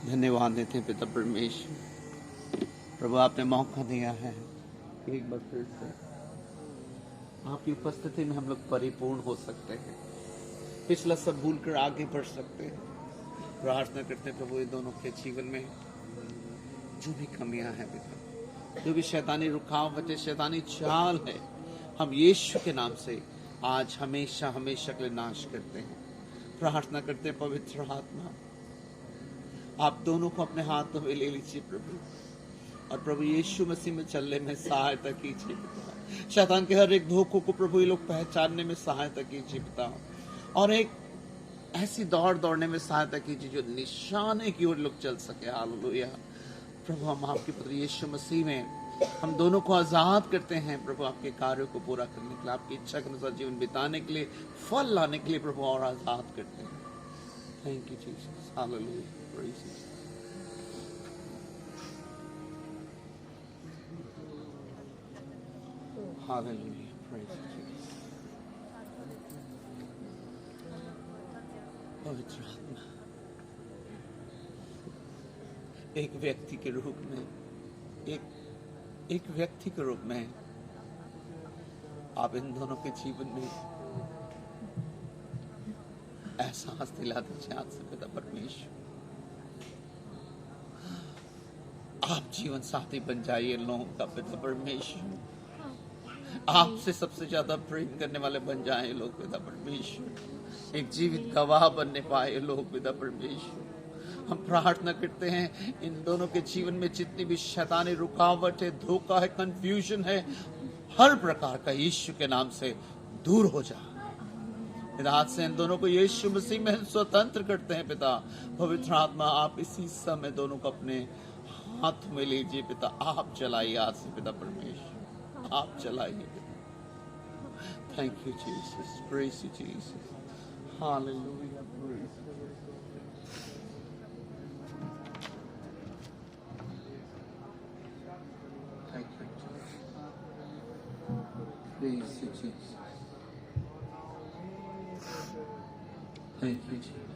धन्यवाद देते हैं पिता परमेश्वर, प्रभु आपने मौका दिया है एक बार फिर से आपकी उपस्थिति में हम लोग परिपूर्ण हो सकते हैं, पिछला सब भूल कर आगे बढ़ सकते हैं। प्रार्थना करते हैं प्रभु ये दोनों के जीवन में जो भी कमियां हैं पिता, जो भी शैतानी रुकावटें, शैतानी चाल है, हम यीशु के नाम से आज हमेशा हमेशा के लिए नाश करते हैं। प्रार्थना करते हैं पवित्र आत्मा, आप दोनों को अपने हाथों में ले लीजिए प्रभु, और प्रभु यीशु मसीह में चलने में सहायता कीजिए पिता। शैतान के हर एक धोखों को प्रभु ये लोग पहचानने में सहायता कीजिए पिता, और एक ऐसी दौड़ दौड़ने में सहायता कीजिए जो निशाने की ओर लोग चल सके। हालेलुया, प्रभु हम आपके पुत्र यीशु मसीह में हम दोनों को आजाद करते हैं प्रभु, आपके कार्यों को पूरा करने के लिए, आपकी इच्छा के अनुसार जीवन बिताने के लिए, फल लाने के लिए प्रभु, और आजाद करते हैं। Thank you Jesus, hallelujah, praise you. Hallelujah, praise you Jesus. पवित्र आत्मा एक व्यक्ति के रूप में, एक व्यक्ति के रूप में आप इन दोनों के जीवन में एहसास दिला दीजिए आज से पिता परमेश्वर। आप जीवन साथी बन जाइए लोगों का पिता परमेश्वर। आपसे सबसे ज्यादा प्रेम करने वाले बन जाए लोग पिता परमेश्वर। एक जीवित गवाह बनने पाए लोग पिता परमेश्वर। हम प्रार्थना करते हैं इन दोनों के जीवन में जितनी भी शैतानी रुकावट है, धोखा है, कंफ्यूजन है, हर प्रकार का यीशु के नाम से दूर हो जाए। आज से इन दोनों को यीशु मसीह में स्वतंत्र करते हैं पिता। पवित्र आत्मा आप इसी समय दोनों को अपने हाथ में लीजिए पिता। आप चलाइए आज से पिता परमेश्वर, आप चलाइए। Thank you Jesus, praise you Jesus, hallelujah, praise. Praise you, Jesus. Thank you, Jesus.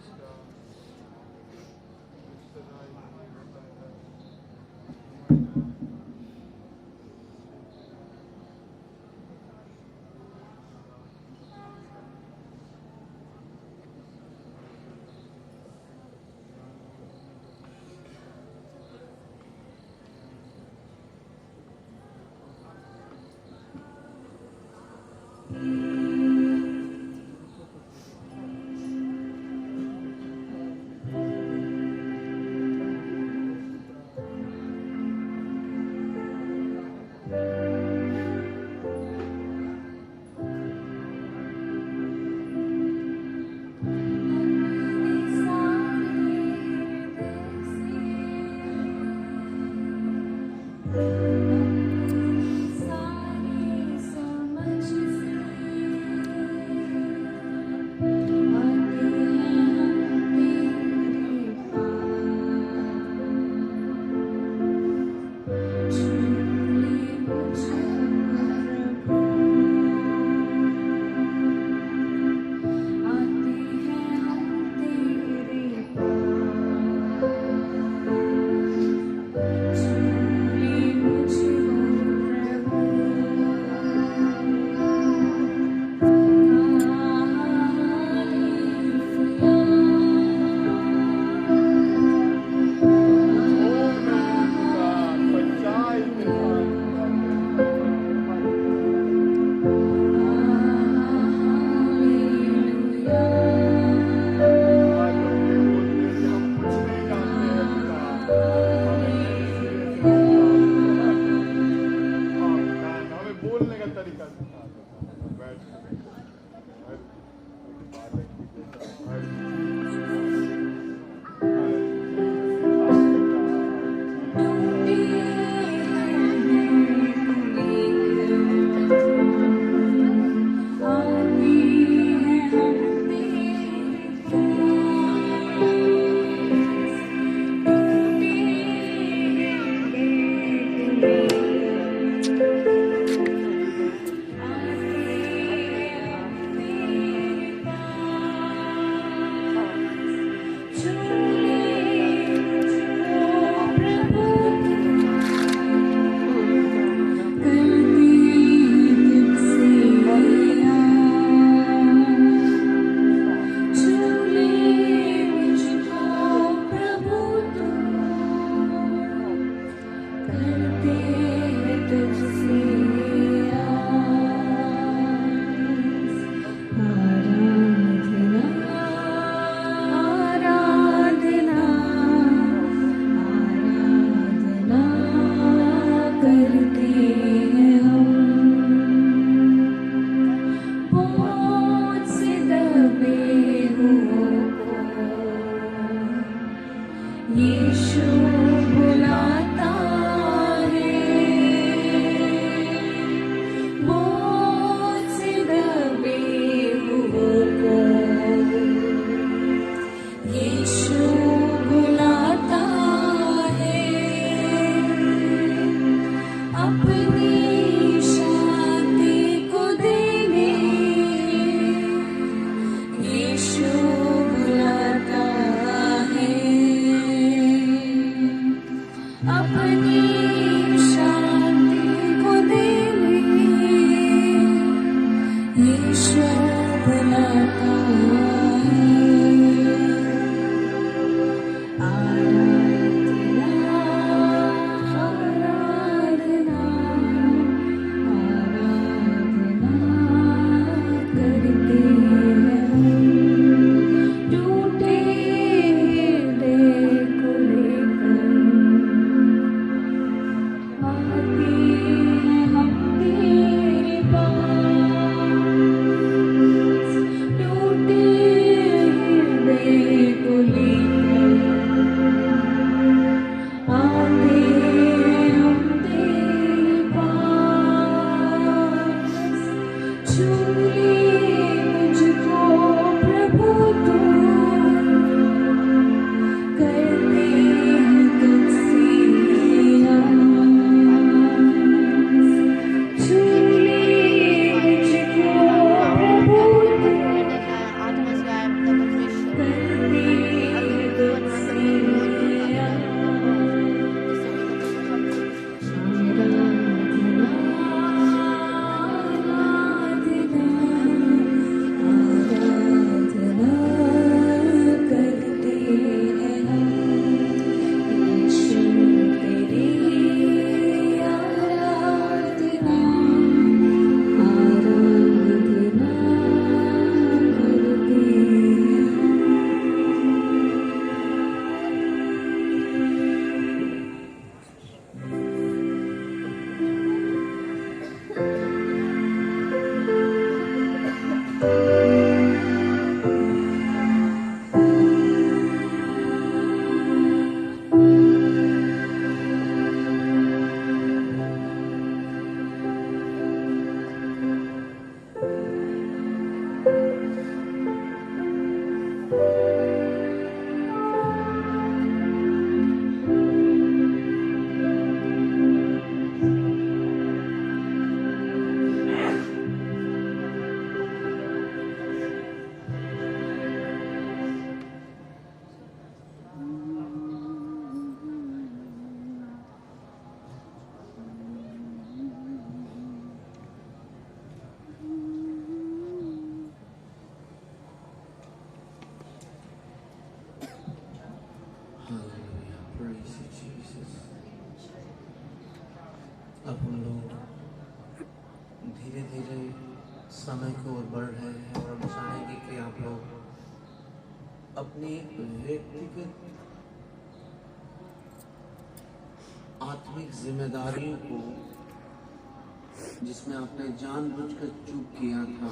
अब हम लोग धीरे धीरे समय की ओर बढ़ रहे हैं और हम चाहेंगे कि आप लोग अपनी व्यक्तिगत आत्मिक जिम्मेदारियों को, जिसमें आपने जानबूझकर चूक किया था,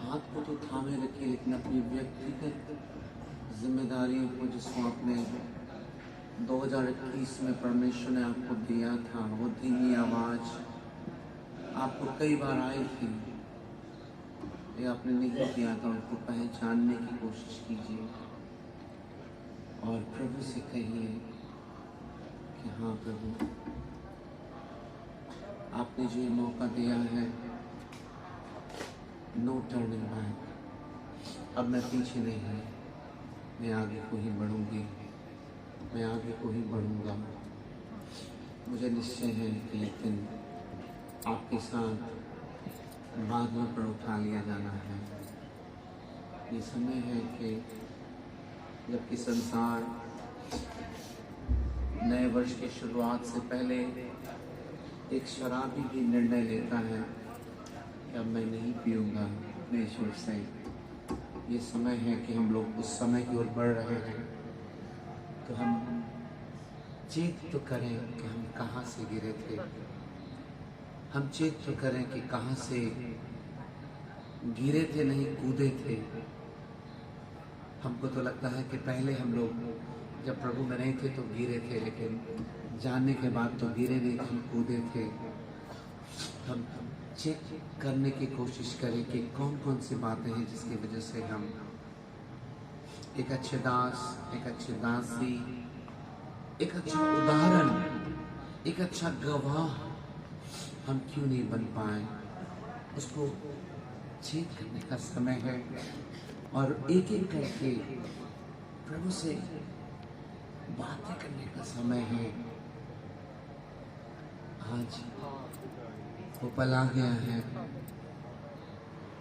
हाथ को तो थामे रखिए, लेकिन अपनी व्यक्तिगत जिम्मेदारियों को, जिसको आपने 2021 में परमेश्वर ने आपको दिया था, वो धीमी आवाज आपको कई बार आई थी, ये आपने नहीं किया था, उनको पहचानने की कोशिश कीजिए और प्रभु से कहिए कि हाँ प्रभु, आपने जो ये मौका दिया है, नो टर्निंग बैक, अब मैं पीछे नहीं, मैं आगे को ही बढ़ूंगी, मैं आगे को ही बढ़ूंगा। मुझे निश्चय है कि एक दिन आपके साथ बादलों पर उठा लिया जाना है। ये समय है कि जबकि संसार नए वर्ष की शुरुआत से पहले एक शराबी भी निर्णय लेता है कि अब मैं नहीं पीऊँगा अपने ईश्वर से, ये समय है कि हम लोग उस समय की ओर बढ़ रहे हैं। तो हम चेत तो करें कि हम कहाँ से गिरे थे, हम चेत तो करें कि कहाँ से गिरे थे, नहीं कूदे थे। हमको तो लगता है कि पहले हम लोग जब प्रभु में नहीं थे तो गिरे थे, लेकिन जानने के बाद तो गिरे नहीं, हम कूदे थे। हम चेक करने की कोशिश करें कि कौन कौन सी बातें हैं जिसकी वजह से हम एक अच्छे दास, एक अच्छी दासी, एक अच्छा उदाहरण, एक अच्छा गवाह हम क्यों नहीं बन पाए। उसको चेक करने का समय है और एक एक करके प्रभु से बातें करने का समय है। आज वो पल आ गया है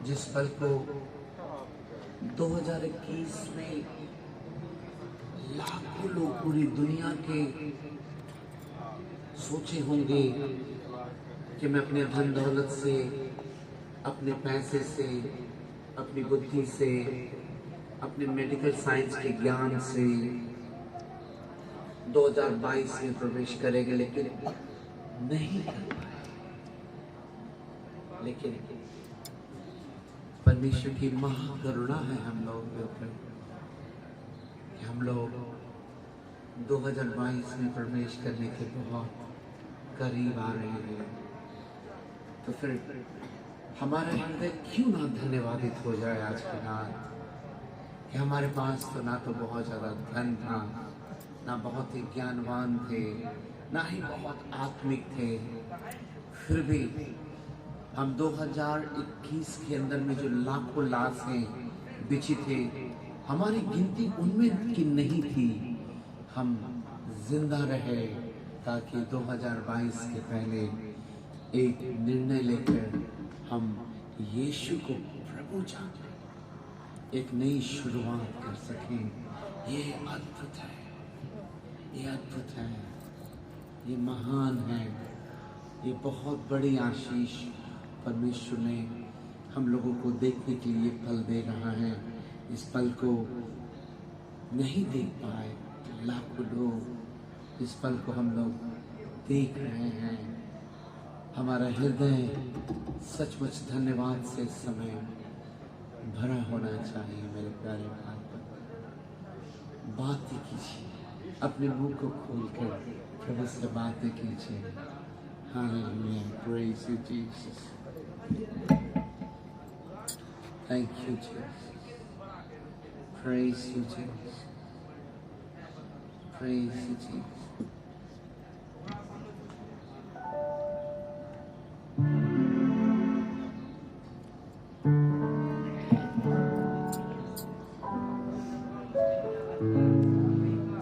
जिस पल को 2021 में लाखों लोग पूरी दुनिया के सोचे होंगे कि मैं अपने धन दौलत से, अपने पैसे से, अपनी बुद्धि से, अपने मेडिकल साइंस के ज्ञान से 2022 में प्रवेश करेंगे, लेकिन नहीं कर पाए। लेकिन परमेश्वर की महाकरुणा है हम लोग के ऊपर कि हम लोग 2022 में प्रवेश करने के बहुत करीब आ रहे हैं। तो फिर हमारा हृदय क्यों ना धन्यवादित हो जाए आज के रात कि हमारे पास तो ना तो बहुत ज़्यादा धन था, ना बहुत ही ज्ञानवान थे, ना ही बहुत आत्मिक थे, फिर भी हम 2021 के अंदर में जो लाखों लाशें बिछी थे, हमारी गिनती उनमें की नहीं थी। हम जिंदा रहे ताकि 2022 के पहले एक निर्णय लेकर हम यीशु को प्रभु जाने एक नई शुरुआत कर सकें। ये अद्भुत है, ये अद्भुत है, ये महान है, ये बहुत बड़ी आशीष परमेश्वर ने हम लोगों को देखने के लिए फल दे रहा है। इस पल को नहीं देख पाए लाखों लोग, इस पल को हम लोग देख रहे हैं। हमारा हृदय सचमुच धन्यवाद से इस समय भरा होना चाहिए। मेरे प्यारे भाई, बातें कीजिए, अपने मुंह को खोलकर प्रभु से बातें कीजिए। Hallelujah, praise you Jesus, thank you Jesus, praise you Jesus, praise you Jesus.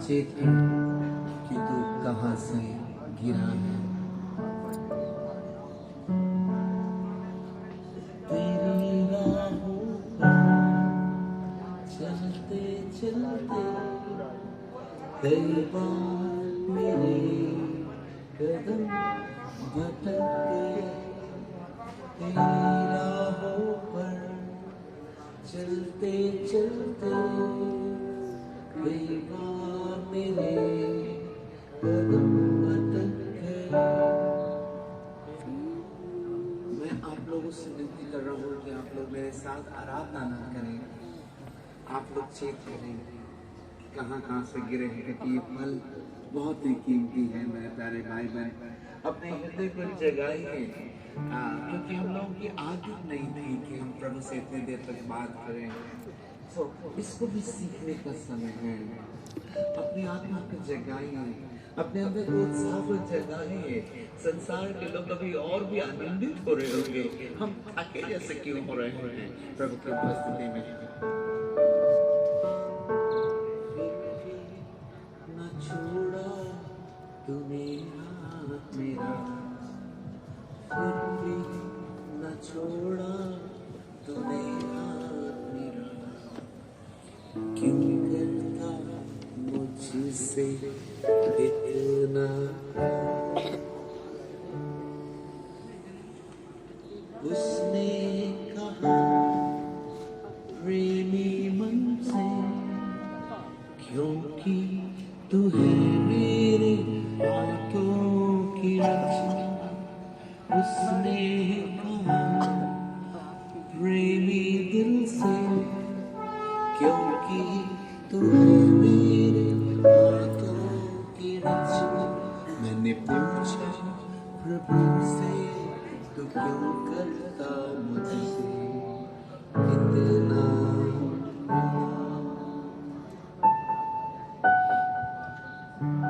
चेत कि तू कहाँ से गिरा है, तेरी राहों पर चलते चलते कई बार मेरे कदम भटक गए तेरी राहों पर चलते चलते कई बार मेरे कदम भटक गए। मैं आप लोगों से विनती कर रहा हूँ कि आप लोग मेरे साथ आराधना ना करें। आप लोग चेक करें कहाँ कहाँ से गिरे हैं, क्योंकि ये पल बहुत ही कीमती है मेरे प्यारे भाई बहन। अपने हृदय को जगाइए, क्योंकि हम लोगों की आदत नहीं थी कि हम प्रभु से इतनी देर तक बात करें। तो इसको भी सीखने का समय है। अपनी आत्मा को जगाइए, अपने अंदर को उत्साह को जगाइए। संसार के लोग अभी और भी आनंदित हो रहे होंगे, हम थके जैसे क्यों हो रहे हैं प्रभु की उपस्थिति में। न छोड़ा तूने हाथ मेरा, फिर भी न छोड़ा तूने हाथ मेरा। क्यों करता मुझसे इतना उसने कहा प्रेमी मन से, क्योंकि तू है मेरे हाथों की रचना। उसने कहा प्रेमी दिल से, क्योंकि तू है मेरे हाथों की रचना। मैंने पूछा प्रभु से तू क्यों करता मुझसे इतना।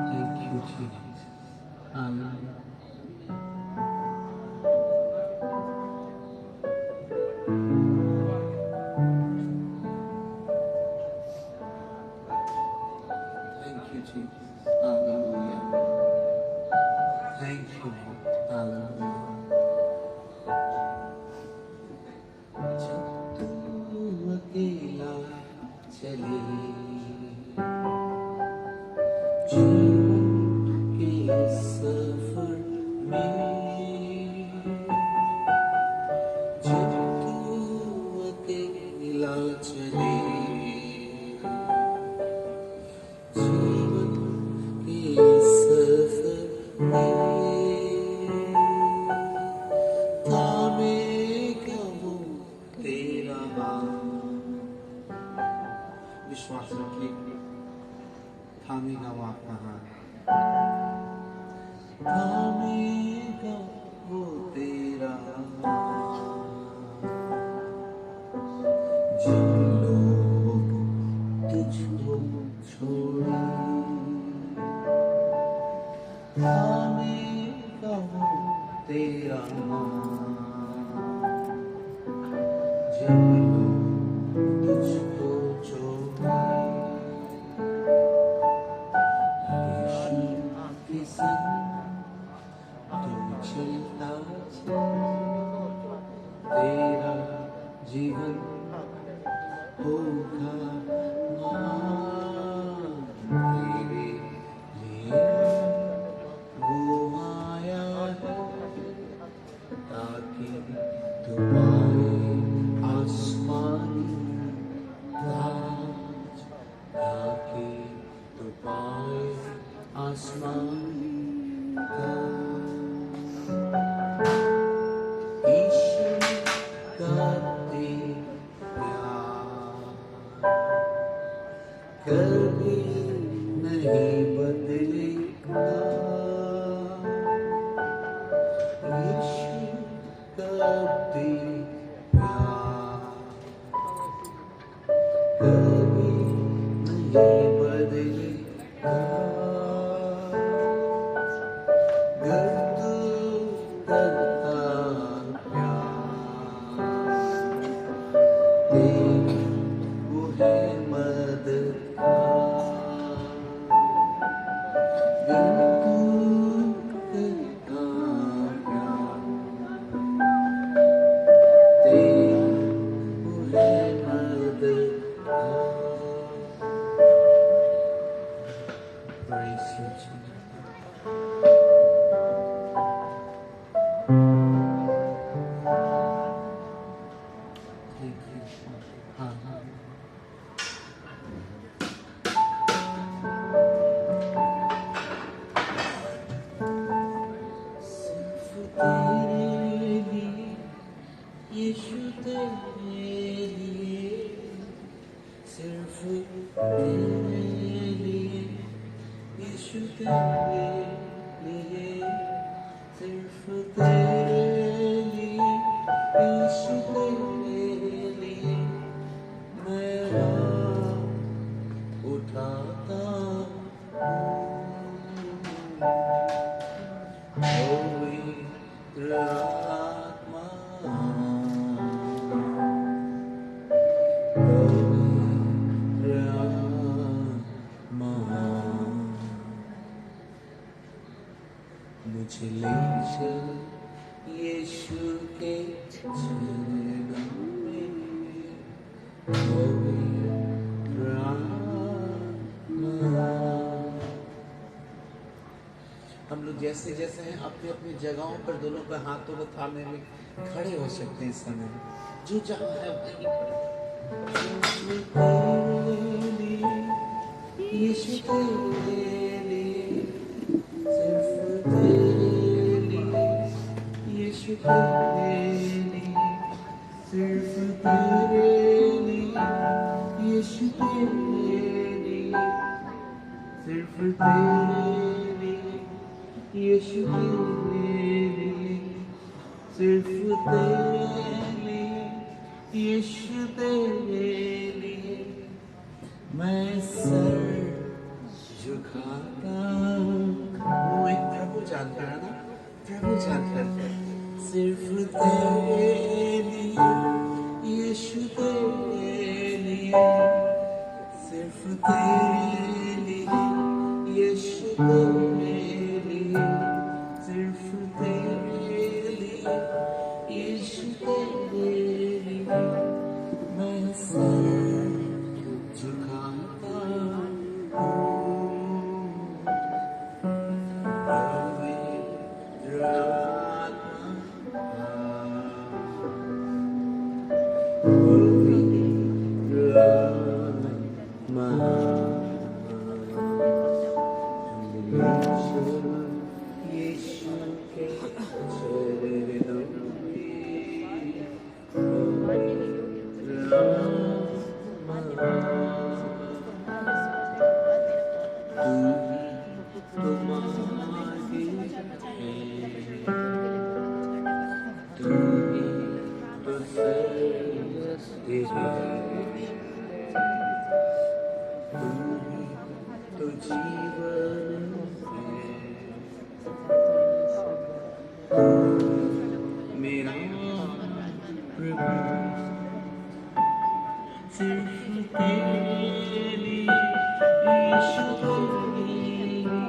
Thank you, Jesus. Amen. Thank you, Jesus. Hallelujah. Thank you, Lord. Hallelujah. जब तू अकेला चले जीवन के सफर में, जब तू अकेला चले जीवन के सफर में, थामेगा वो तेरा हाथ। विश्वास रखिए, थामेगा वो आपका हाथ, थामेगा वो तेरा हाथ। जिन लोग तुझको छोड़े थामेगा वो तेरा हाथ। जब लोग तुझको छोड़े यीशु के संग तू चलता चल, तेरा जीवन होगा महान। तेरे लिए वो आया है ताकि तू पाए आसमानी ताज, ताकि तू पाए आसमानी ताज। ईश्वर का प्यार कभी नहीं बदलेगा। ईश्वर का प्यार कभी नहीं बदलेगा। अगर तू करता प्यार तेरी वो है मददगार। अगर तू करता प्यार तेरी वो है मददगार। Praise you, Jesus. पवित्र आत्मा, पवित्र आत्मा, मुझे ले चल यीशु के चरणों में, पवित्र आत्मा। हम लोग जैसे जैसे हैं अपने अपनी जगहों पर दोनों पर हाथों को थामे में खड़े हो सकते हैं इस समय, जो जहाँ है वहीं पर। यीशु तेरे लिए, सिर्फ तेरे लिए, यीशु तेरे लिए, सिर्फ तेरे लिए, यीशु तेरे लिए, सिर्फ तेरे लिए, यीशु तेरे लिए, सिर्फ तेरे लिए, यीशु तेरे लिए, मैं सर झुकाता हूँ। वो एक प्रभु जानकर है ना, प्रभु जानकर, सिर्फ तेरे लिए, यीशु तेरे लिए, सिर्फ तेरे लिए, यीशु तेरे लिए, सिर्फ तेरे लिए, यीशु तेरे लिए, मैं सर झुकाता हूँ। पवित्र आत्मा, पवित्र आत्मा, यीशु के चरणों में, पवित्र आत्मा, मेरा प्रभु, सिर्फ तेरे लिए, यीशु तेरे लिए,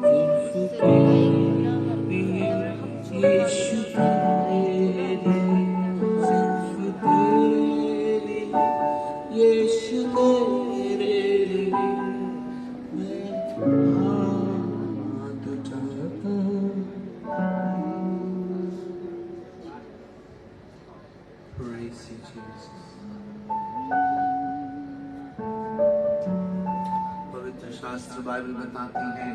सिर्फ तेरे लिए, यीशु तेरे लिए, सिर्फ तेरे लिए, यीशु तेरे लिए, मैं हाथ उठाता हूँ। Praise you, Jesus. पवित्र शास्त्र बाइबल बताती है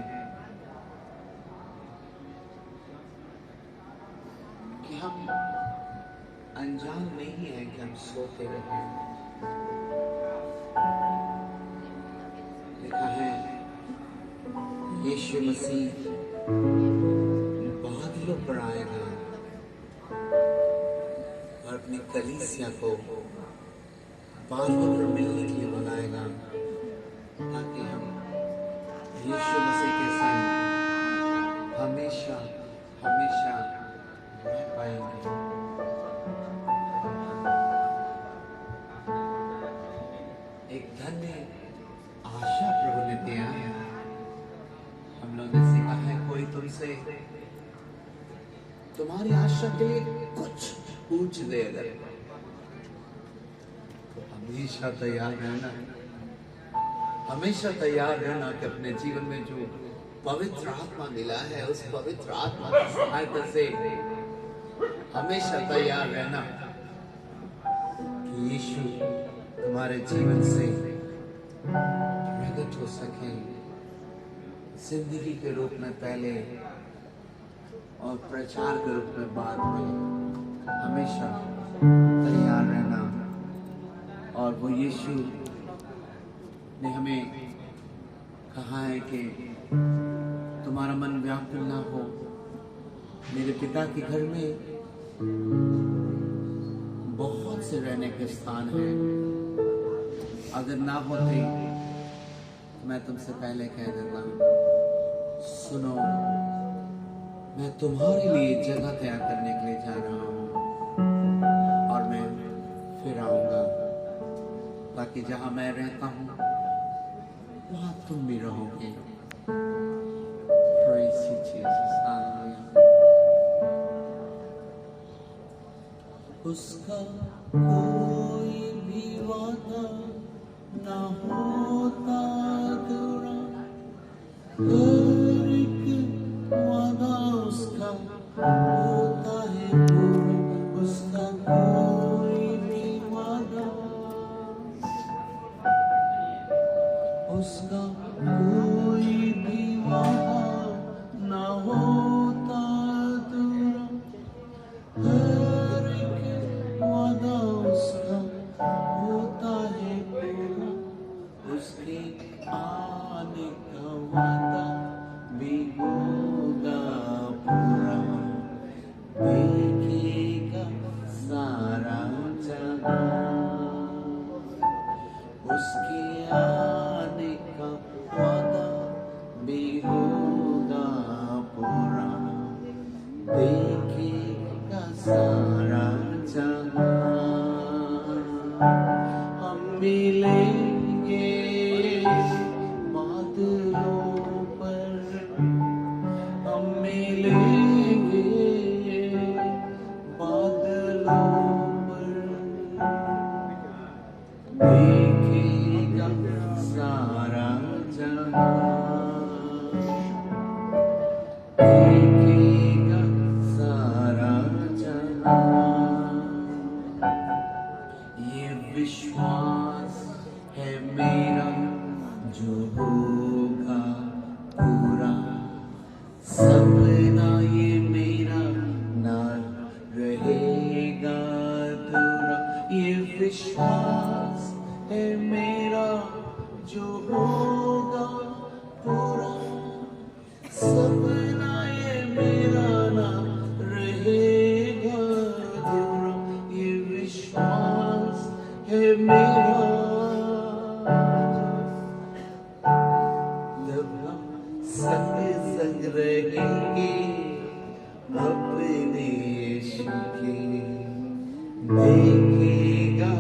कि हम अनजान नहीं है कि हम सोते रहे। लिखा है यीशु मसीह बादलों पर आएगा और अपनी कलीसिया को बादलों पर मिलने के लिए बुलाएगा, ताकि हम यीशु मसीह के संग हमेशा हमेशा रह पाएंगे। एक धन्य आशा प्रभु ने दिया है। हम लोग ने सीखा है, कोई तुमसे तुम्हारी आशा के लिए कुछ पूछ दे अगर, तो हमेशा तैयार रहना, हमेशा तैयार रहना कि अपने जीवन में जो पवित्र आत्मा मिला है, उस पवित्र आत्मा की सहायता से हमेशा तैयार रहना कि यीशु तुम्हारे जीवन से प्रकट हो सके, जिंदगी के रूप में पहले और प्रचार के रूप में बाद में। हमेशा तैयार रहना। और वो यीशु ने हमें कहा है कि तुम्हारा मन व्याकुल ना हो, मेरे पिता के घर में बहुत से रहने के स्थान हैं, अगर ना होते तो मैं तुमसे पहले कह देता। सुनो, मैं तुम्हारे लिए जगह तैयार करने के लिए जा रहा हूँ और मैं फिर आऊंगा, ताकि जहां मैं रहता हूँ वहां तुम भी रहोगे। Praise you, Jesus. Hallelujah. उसका कोई भी वादा ना होता अधूरा, हर एक वादा उसका होता है पूरा। उसका कोई भी वादा, उसका कोई भी वादा ना होता अधूरा, हर एक वादा उसका होता है पूरा। उसके आने का वादा भी होगा पूरा, देखेगा सारा जहां। उसके आने का वादा भी होगा पूरा, देखेगा सारा जहां। हम मिलेंगे बादलों पर, हम मिलेंगे बादलों पर, देखेगा सारा जहां, देखेगा सारा जहां। ये विश्वास है मेरा जो होगा पूरा, सपना ये मेरा ना रहेगा अधूरा। ये विश्वास है मेरा जो होगा पूरा, सपना ये मेरा ना रहेगा अधूरा। ये विश्वास है मेरा, जब हम संग संग रहेंगे अपने यीशु के, देखेगा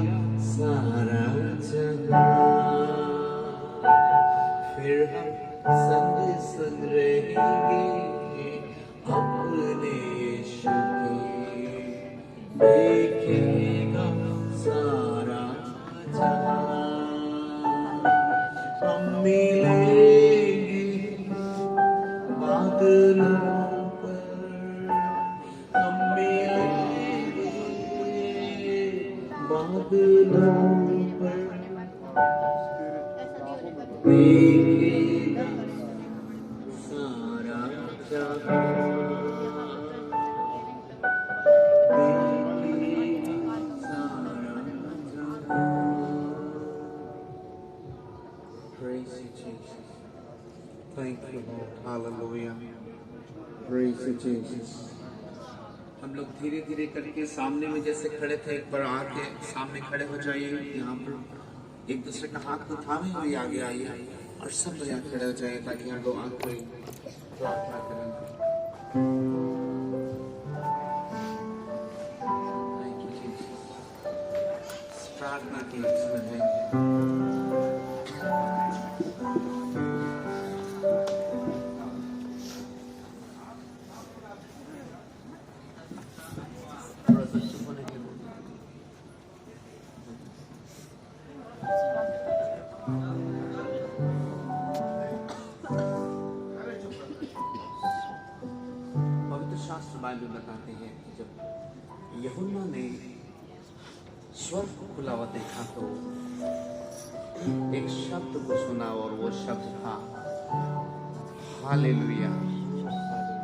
सारा जहां। फिर हम संग संग रहेंगे अपने यीशु के, देखेगा सारा जहां। हम मिलेंगे बादलों पर, हम मिलेंगे बादलों पर, देखेगा सारा जहां, देखेगा सारा जहां। Praise you, Jesus. Thank you, Lord. Hallelujah. Praise you, Jesus. हम लोग धीरे धीरे करके सामने में जैसे खड़े थे, एक बार आके सामने खड़े हो जाइए। यहाँ पर एक दूसरे का हाथ को थामे हुए आगे आइए और सब लोग यहाँ खड़े हो जाइए, ताकि हम लोग आगे प्रार्थना करें। Thank you, Jesus. प्रार्थना की इसमें है। शास्त्र बाइबल बताते हैं कि जब यूहन्ना ने स्वर्ग को खुला हुआ देखा तो एक शब्द को सुना, और वो शब्द था हालेलुया।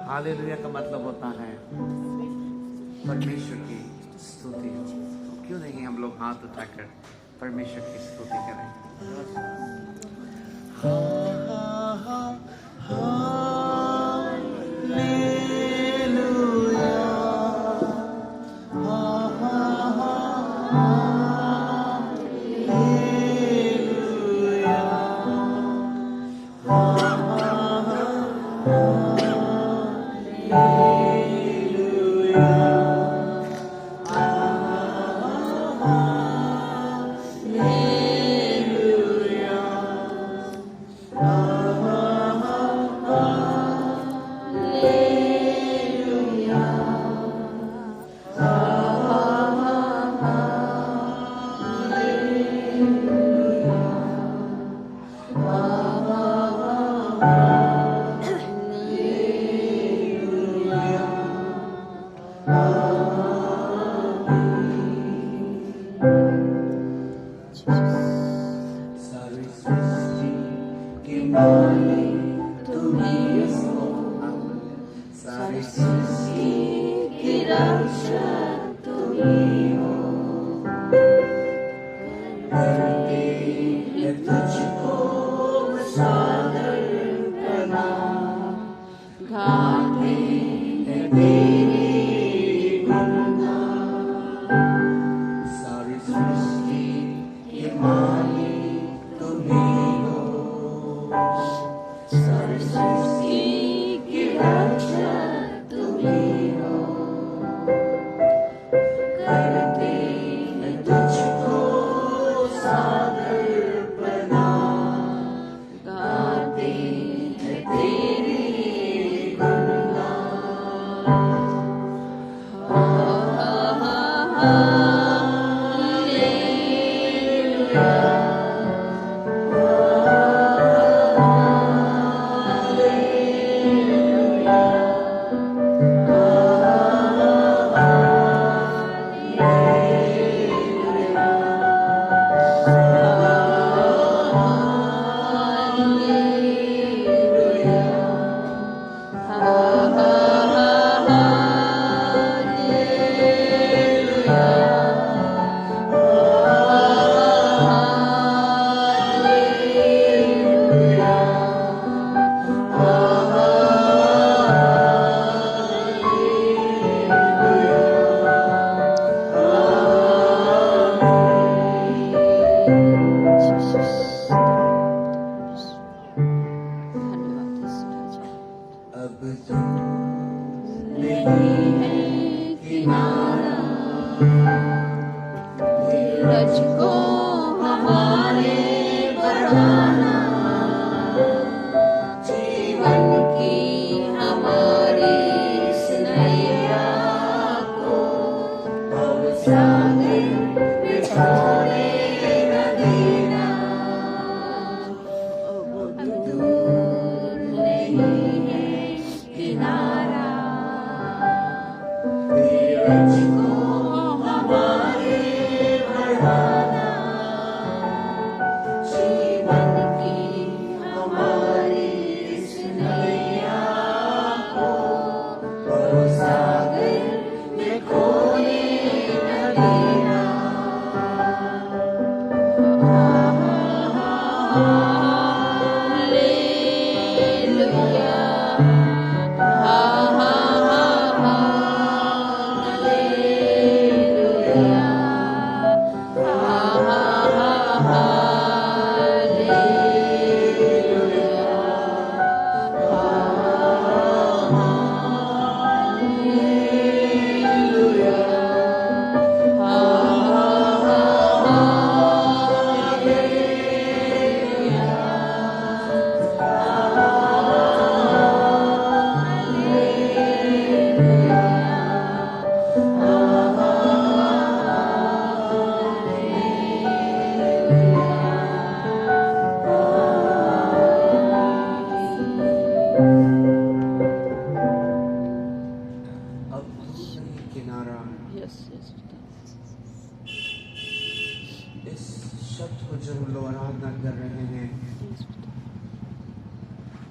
हालेलुया का मतलब होता है परमेश्वर की स्तुति हो। तो क्यों नहीं हम लोग हाथ उठाकर परमेश्वर की स्तुति करें।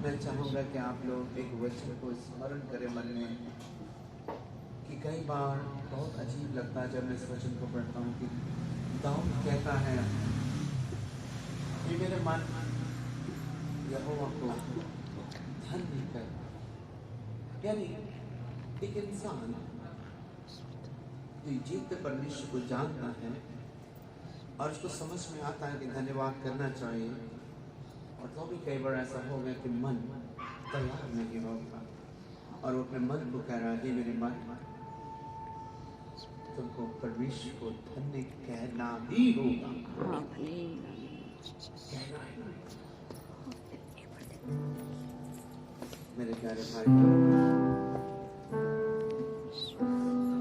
मैं चाहूँगा कि आप लोग एक वचन को स्मरण करें मन में कि कई बार बहुत अजीब लगता है जब मैं इस वचन को पढ़ता हूँ कि दाऊद कहता है कि मेरे मन यहोवा को धन्य कर। यानी एक इंसान जो जीते परमेश्वर को जानता है और उसको समझ में आता है कि धन्यवाद करना चाहिए, और तो भी कई बार ऐसा हो गया कि मन तैयार नहीं होगा और वो अपने मन को कह रहा है, मेरे मन तुमको परमेश्वर को धन्य कहना ही होगा। मेरे प्यारे भाई,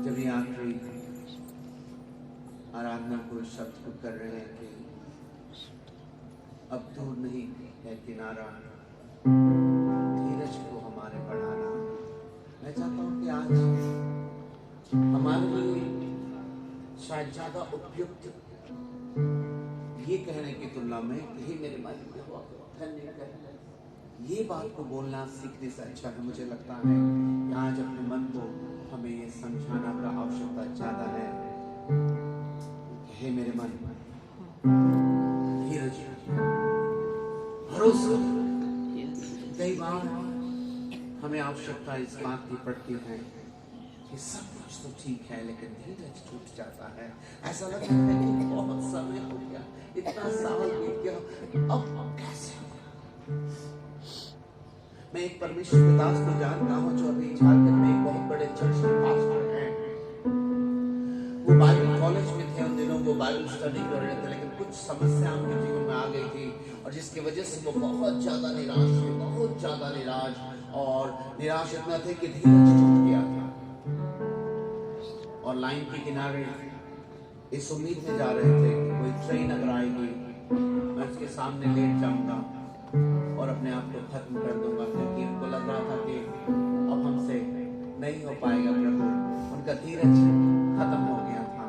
जब ये आखिरी आराधना को शब्द को कर रहे हैं कि अब दूर नहीं है किनारा, धीरज को हमारे बढ़ाना। मैं चाहता हूं कि आज हमारे लिए शायद ज्यादा उपयुक्त ये कहने की तुलना में कि मेरे मन में धन्य कहना, ये बात को बोलना सीखने से अच्छा है। मुझे लगता है कि आज अपने मन को हमें ये समझाना का आवश्यकता ज्यादा है। हे मेरे मन, धीरज, भरोसा। कई बार हमें आवश्यकता इस बात की पड़ती है कि सब कुछ तो ठीक है लेकिन धीरज टूट जाता है। ऐसा लगता है कि बहुत समय हो गया, इतना साल बीत गया, अब कैसे होगा। मैं एक परमेश्वर के दास को जानता हूं जो अभी झारखंड में एक बहुत बड़े चर्च में पास्टर हैं। वो बाइबल कॉलेज में थे, उन दिनों वो बाइबल स्टडी कर रहे थे, लेकिन कुछ समस्या उनके जीवन में आ गई थी और जिसकी वजह से वो बहुत ज्यादा निराश थे, बहुत ज्यादा निराश। और निराश इतना थे कि धीरज टूट गया था और लाइन के किनारे इस उम्मीद में जा रहे थे कि कोई ट्रेन अगर आएगी मैं उसके सामने लेट जाऊंगा और अपने आप को खत्म कर दूंगा, क्योंकि उनको लग रहा था कि अब हमसे नहीं हो पाएगा प्रभु। उनका धीरज खत्म हो गया था।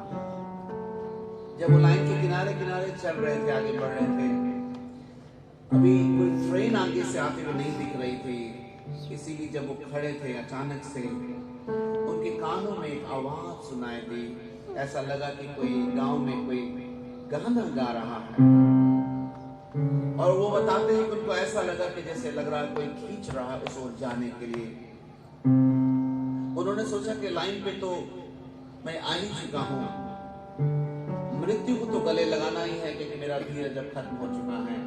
जब वो लाइन के किनारे किनारे चल रहे थे, आगे बढ़ रहे थे, अभी कोई ट्रेन आगे से आते हुए नहीं दिख रही थी। इसीलिए जब वो खड़े थे, अचानक से उनके कानों में एक आवाज सुनाई दी। ऐसा लगा कि कोई गांव में कोई गाना गा रहा है और वो बताते हैं कि उनको ऐसा लगा कि जैसे लग रहा है कोई खींच रहा है उस ओर जाने के लिए। उन्होंने सोचा कि लाइन पे तो मैं आ ही चुका हूं, मृत्यु को तो गले लगाना ही है क्योंकि मेरा धीरज अब खत्म हो चुका है।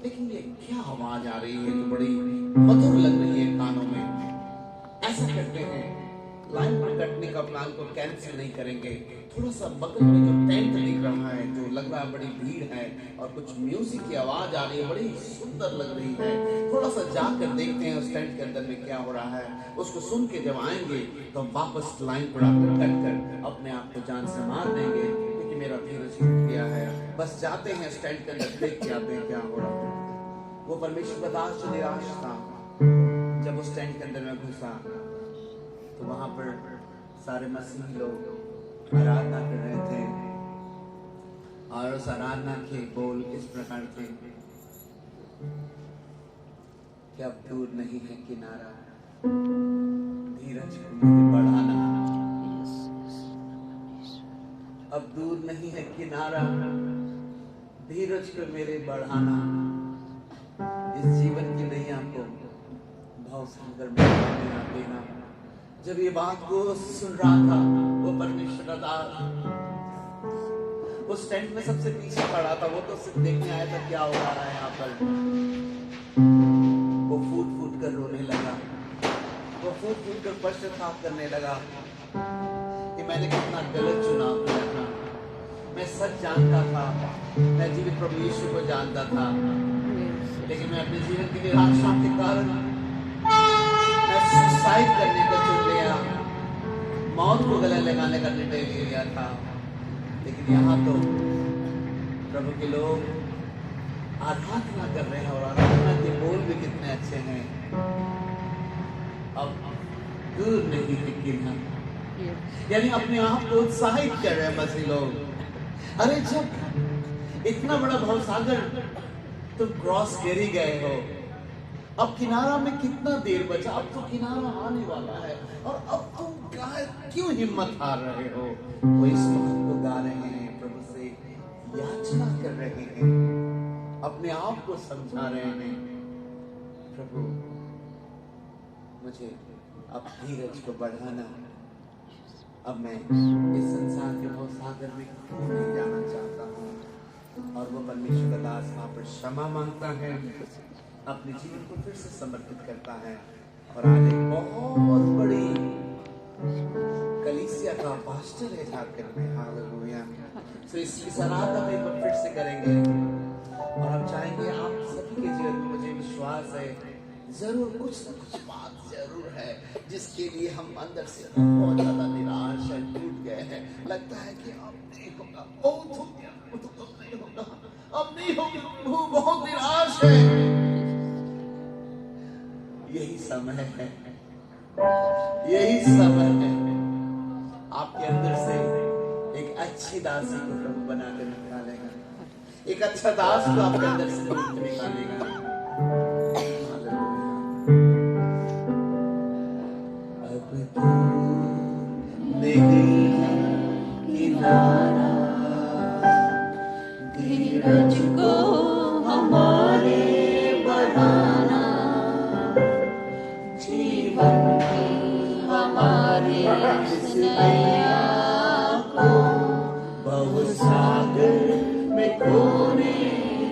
लेकिन ये क्या आवाज आ रही है जो बड़ी मधुर लग रही है कानों में। ऐसा करते हैं, लाइन पर कटने का प्लान को कैंसिल नहीं करेंगे। थोड़ा सा बगल में जो टेंट दिख रहा है, जो लग रहा है बड़ी भीड़ है और कुछ म्यूजिक की आवाज आ रही है, बड़ी सुंदर लग रही है, थोड़ा सा जाकर देखते हैं उस टेंट के अंदर में क्या हो रहा है। उसको सुन के जब आएंगे तो हम वापस लाइन पर आकर कट कर अपने आप को जान से मार देंगे क्योंकि मेरा धीरज टूट गया है। बस जाते हैं उस टेंट के अंदर, देख के आते हैं क्या हो रहा है। वो परमेश्वर का दास जो निराश था, जब उस टेंट के अंदर में घुसा तो वहां पर सारे मसीही लोग आराधना कर रहे थे और उस आराधना के बोल इस प्रकार थे कि अब दूर नहीं है किनारा, धीरज को मेरे बढ़ाना। अब दूर नहीं है किनारा, धीरज को मेरे बढ़ाना। इस जीवन की नैया को भाव सागर में देना। जब ये बात को सुन रहा था वो परमेश्वर का दास उस टेंट में सबसे पीछे खड़ा था। वो तो सिर्फ देखने आया था क्या हो रहा है यहाँ पर। वो फूट फूट कर रोने लगा, वो फूट फूट कर पश्चाताप करने लगा कि मैंने कितना गलत चुनाव किया था। मैं सच जानता था, मैं जीवित प्रभु यीशु को जानता था, लेकिन मैं अपने जीवन की निराशा के कारण मैं सुसाइड करने को चुन लिया, मौत को गले लगाने का निर्णय ले लिया था। लेकिन यहाँ तो प्रभु के लोग आराधना कर रहे हैं और आराधना के बोल भी कितने अच्छे हैं। अब दूर नहीं है किनारा, यानी अपने आप को उत्साहित कर रहे हैं मसीह लोग। अरे जब इतना बड़ा भवसागर तुम क्रॉस कर ही गए हो, अब किनारा में कितना देर बचा, अब तो किनारा आने वाला है और अब तुम क्यों हिम्मत हार रहे हो। वो इस बात को गा रहे हैं, प्रभु से याचना कर रहे हैं, अपने आप को समझा रहे हैं, प्रभु मुझे अब धीरज को बढ़ाना। अब मैं इस संसार के भवसागर में खो नहीं जाना चाहता हूँ। और वो परमेश्वर का दास वहां पर क्षमा मांगता है, अपने जीवन को फिर से समर्पित करता है और आज एक बहुत बड़ी कलीसिया का पास्टर है झारखंड में। हालेलुया। तो इसकी सराहना हम एक बार फिर से करेंगे और हम चाहेंगे आप सभी के जीवन में, मुझे विश्वास है जरूर कुछ न कुछ बात जरूर है जिसके लिए हम अंदर से बहुत ज्यादा निराश है, टूट गए हैं। लगता है कि अब नहीं होगा, बहुत हो गया, अब नहीं होगा, अब नहीं होगा, वो बहुत निराश है। यही समय है, यही समय है आपके अंदर से एक अच्छी दासी को प्रभु बनाकर निकालेगा, एक अच्छा दास को आपके अंदर से निकालेगा। धीरज को हमारे बढ़ाना, जीवन की हमारी नैया को भवसागर में खोने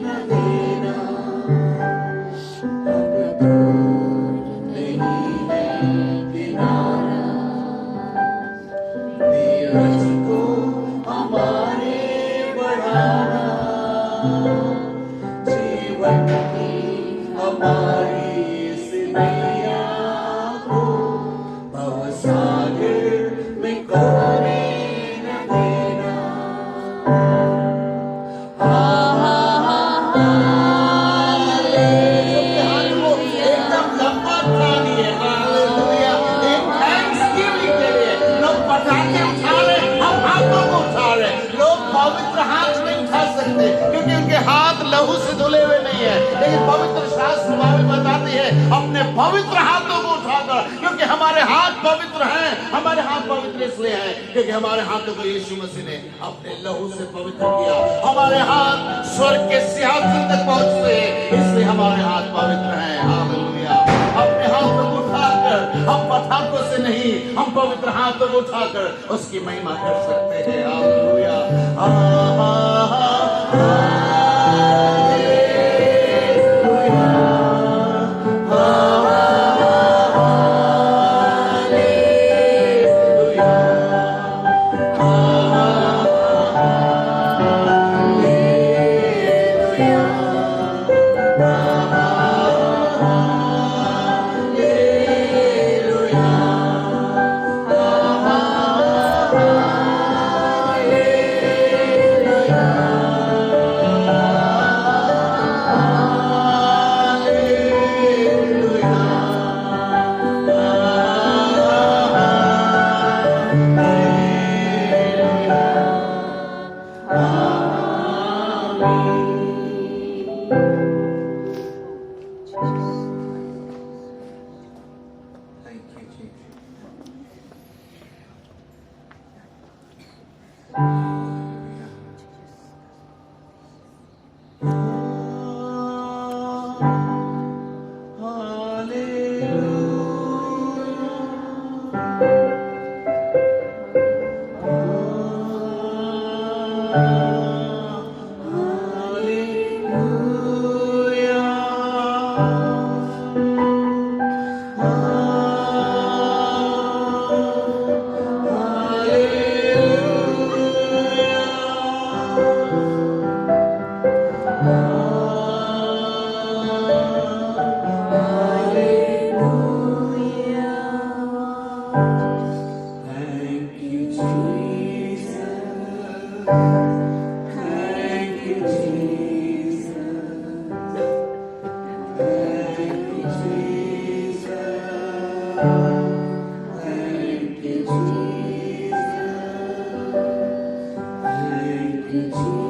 न देना। अब दूर नहीं है किनारा, धीरज को हमारे बढ़ाना, जीवन की हमारी इस नैया को भवसागर में खोने न देना। एकदम लंबा ताली है। हालेलुया। एक थैंक्सगिविंग के लिए लोग पटाखे उठा रहे, हम हाथों को उठा रहे। लोग पवित्र हाथ नहीं उठा सकते क्योंकि उनके हाथ लहू से धुले हुए नहीं है, लेकिन पवित्र शास्त्र बाइबल बताती है अपने पवित्र हाथों को उठाकर, क्योंकि हमारे हाथ पवित्र हैं। हमारे हाथ पवित्र इसलिए हैं क्योंकि हमारे हाथों को यीशु मसीह ने अपने लहू से पवित्र किया। हमारे हाथ स्वर्ग के सिंहासन तक पहुंचते हैं, इसलिए हमारे हाथ पवित्र हैं। हालेलुया। अपने हाथों को उठाकर हम पटाखों से नहीं, हम पवित्र हाथों को उठाकर उसकी महिमा कर सकते हैं। Hallelujah. Thank you, Jesus.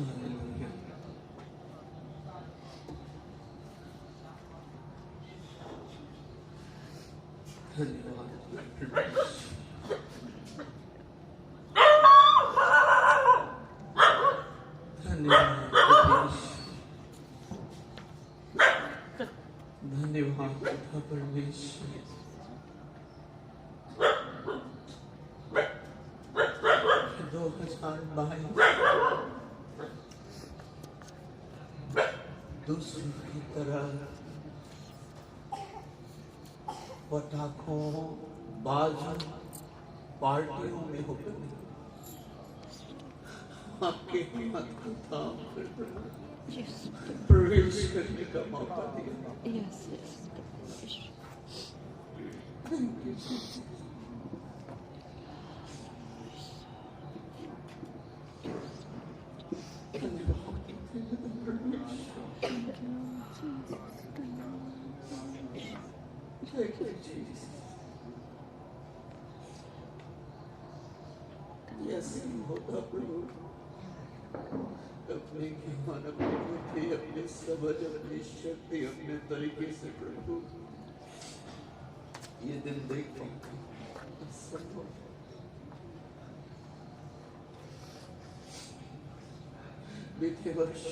Hallelujah. धन्यवाद धन्यवाद परमेश्वर। 2022 दूसरों की तरह पटाखों बाजों पार्टियों में होकर आपके हाथ को थाम कर प्रवेश करने का मौका दिया। Thank you, Jesus. होता प्रभु अपने ज्ञान अपने बुद्धि अपने समझ अपनी शक्ति अपने तरीके से प्रभु ये दिन देख पाऊंगा बीते वर्ष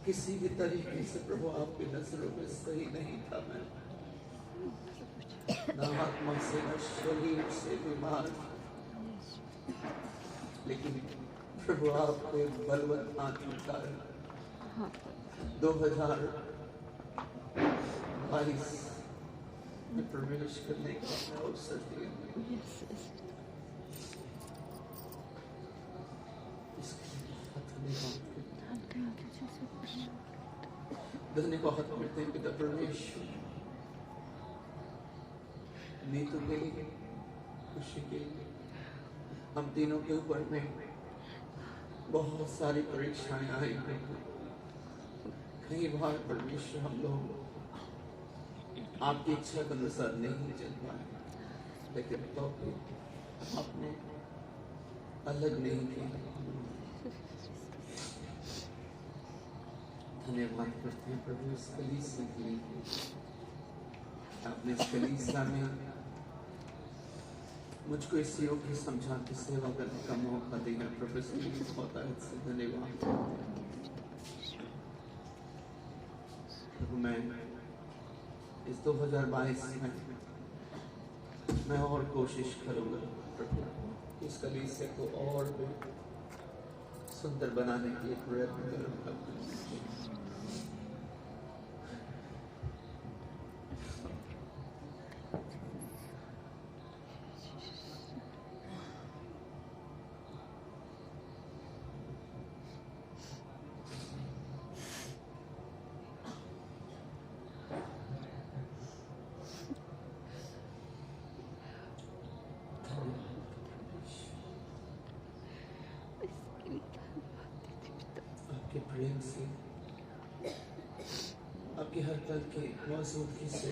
किसी भी तरीके से प्रभु आपकी नजरों में सही नहीं था। मैं न आत्मा से न शरीर से बीमार, लेकिन प्रभु आपके बलवत हाथ में 2022 में प्रवेश करने का अवसर दिया। धन्यवाद करते हैं पिता परमेश्वर, नीतू के लिए, खुशी के लिए, हम तीनों के ऊपर में बहुत सारी परीक्षाएं आई हैं। कई बार परमेश्वर हम लोग आपकी इच्छा के अनुसार नहीं चल पाए, लेकिन तो आपने अलग नहीं किया। धन्यवाद करते हैं प्रभु इस कलीसिया के लिए। आपने इस कलीसिया में मुझको इस योग की समझा के सेवा करने का मौका दिया। प्रभु इसके लिए बहुत धन्यवाद। प्रभु मैं इस 2022 में मैं और कोशिश करूंगा प्रभु इस कलीसिया को और भी सुंदर बनाने के लिए प्रयत्न करूंगा। प्रेम से आपके हर पल के मौजूदगी से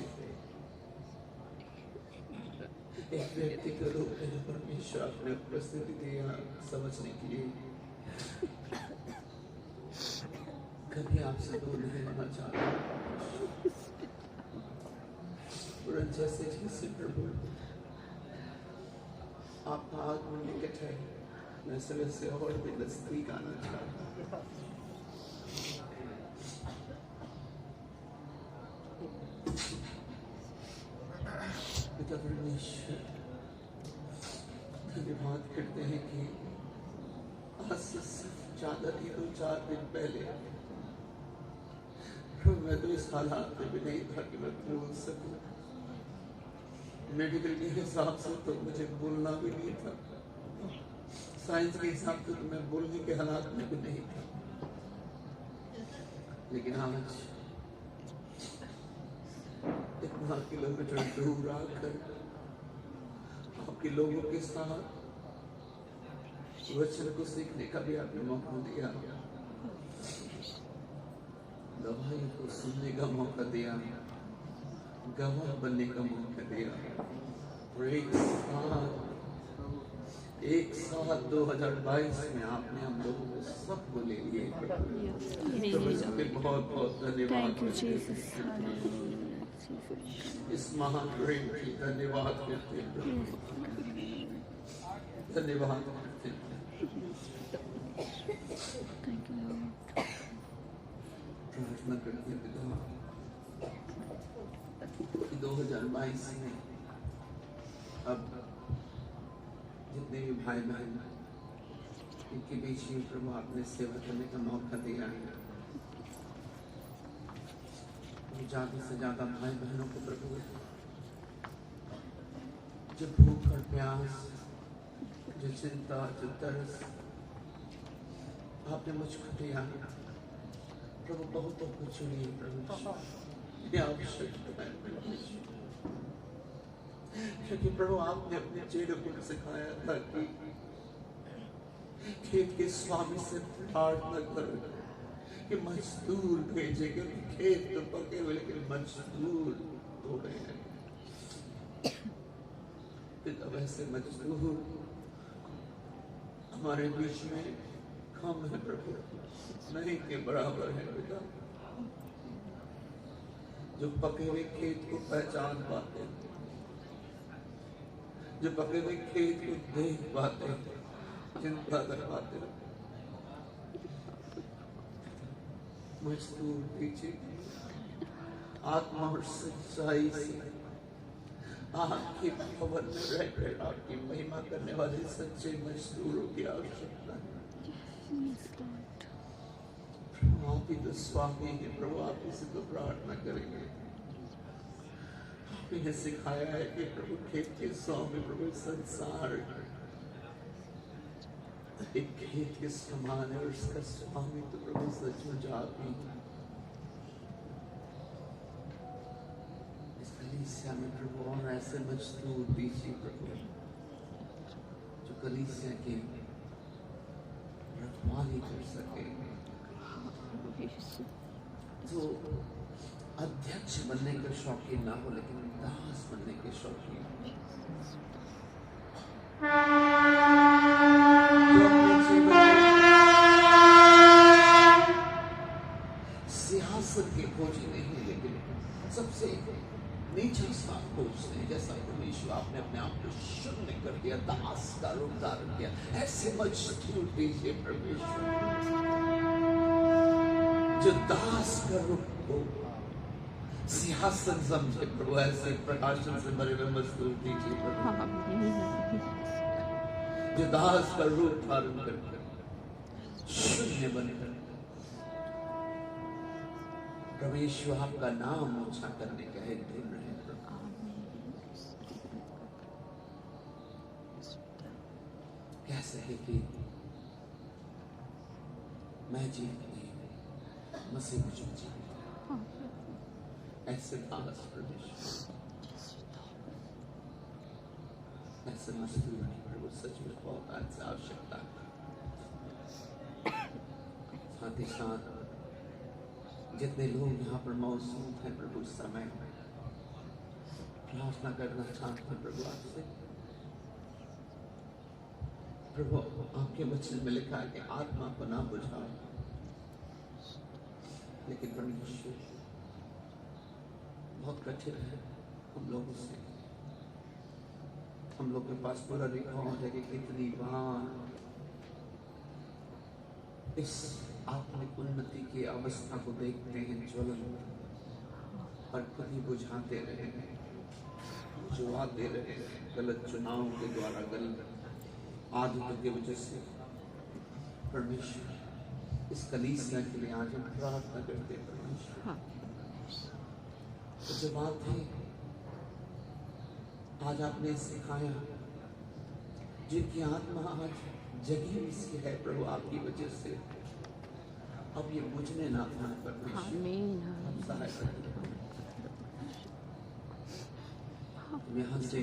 एक व्यक्ति के रूप में परमेश्वर अपने उपस्थिति दिया समझने के लिए। कभी आपसे दूर नहीं होना चाहता, जैसे जैसे प्रभु आपका आगमन निकट है, वैसे वैसे और भी नजदीक आना चाहता हूँ। पिता परमेश्वर धन्यवाद करते हैं कि आज से ज्यादा नहीं 2-4 दिन पहले मैं तो इस हालात में भी नहीं था कि मैं बोल सकूं। मेडिकल के हिसाब से तो मुझे बोलना भी नहीं था, साइंस के हिसाब से तो मैं बोलने के हालात में भी नहीं था, लेकिन आज इतना किलोमीटर दूर आकर आपके लोगों के साथ वचन को सीखने का भी आपने मौका दिया, दवाई को सुनने का मौका दिया, गवाह बनने का मौका दिया। एक साल 2022 में आपने हम लोगों को सबको ले लिए तो इसके बहुत बहुत धन्यवाद इस महान प्रेम की धन्यवाद करते हैं धन्यवाद करते हैं प्रार्थना करते हैं पिता 2022 में अब जितने भी भाई बहन इनके बीच में प्रभु आपने सेवा करने का मौका दिया है ज्यादा से ज्यादा भाई बहनों को प्रभु जो भूख और प्यास जो चिंता जो तरस आपने मुझको दिया प्रभु बहुतों को चुनिए प्रभु ये आवश्यकता है क्योंकि प्रभु आपने अपने चेलों को सिखाया था कि खेत के स्वामी से प्रार्थना करो कि मजदूर भेजे क्योंकि खेत तो पके हुए लेकिन मजदूर हो रहे हैं पिता वैसे मजदूर हमारे बीच में कम है प्रभु नहीं के बराबर है पिता जो पके हुए खेत को पहचान पाते हैं जो पके हुए खेत को देख पाते हैं चिंता कर पाते हैं मजदूर पीछे आत्मा और सच्चाई से आपके भवन में रहकर आपकी महिमा करने वाले सच्चे मजदूरों की आवश्यकता है आप ही तो स्वामी है प्रभु आप इसे तो प्रार्थना करेंगे आपने सिखाया है कि प्रभु खेत के स्वामी प्रभु संसार एक खेत के समान है और उसका स्वामी तो प्रभु सचमुच आप ही इस कलीसिया में प्रभु और ऐसे मजदूर दीजिए प्रभु जो कलीसिया की रखवाली कर सके तो अध्यक्ष बनने के शौकीन ना हो लेकिन दास बनने के शौकीन सिंहासन के खोजी नहीं लेकिन सबसे नीचा स्थान खोजते हैं जैसा परमेश्वर आपने अपने आप को शून्य कर दिया दास का रूप धारण किया ऐसे मजदूर दीजिए परमेश्वर जो दास का रूप हो सिंहासन समझे प्रभु ऐसे प्रकाशन से भरे हुए मजदूर दीजिए प्रभु जो दास का रूप धारण करकर शून्य बनकर परमेश्वर आपका नाम ऊंचा करने का एक दिन रहे कैसे है कि मैं जीवित नहीं मसीह मुझे जीवित ऐसे दास परमेश्वर ऐसे मजदूर नहीं प्रभु सच में बहुत आवश्यकता है साथ ही साथ जितने लोग यहाँ पर मौजूद हैं प्रभु समय प्रार्थना करना चाहते हैं प्रभु आपसे प्रभु आपके वचन में लिखा है कि आत्मा को ना बुझाओ लेकिन परमेश्वर बहुत कठिन है हम लोगों से हम लोग के पास पूरा रिकॉर्ड है कि कितनी बार इस आत्मिक उन्नति की अवस्था को देखते हैं ज्वलन और कभी बुझाते रहे जुआते रहे गलत चुनावों के द्वारा गलत आदतों की वजह से परमेश्वर इस कलीसिया के लिए आज हम प्रार्थना करते हैं परमेश्वर तो जो बात है आज आपने सिखाया जिनकी आत्मा आज जगी इसकी है प्रभु आपकी वजह से अब ये बुझने ना पाए परमेश्वर सहायता यहाँ से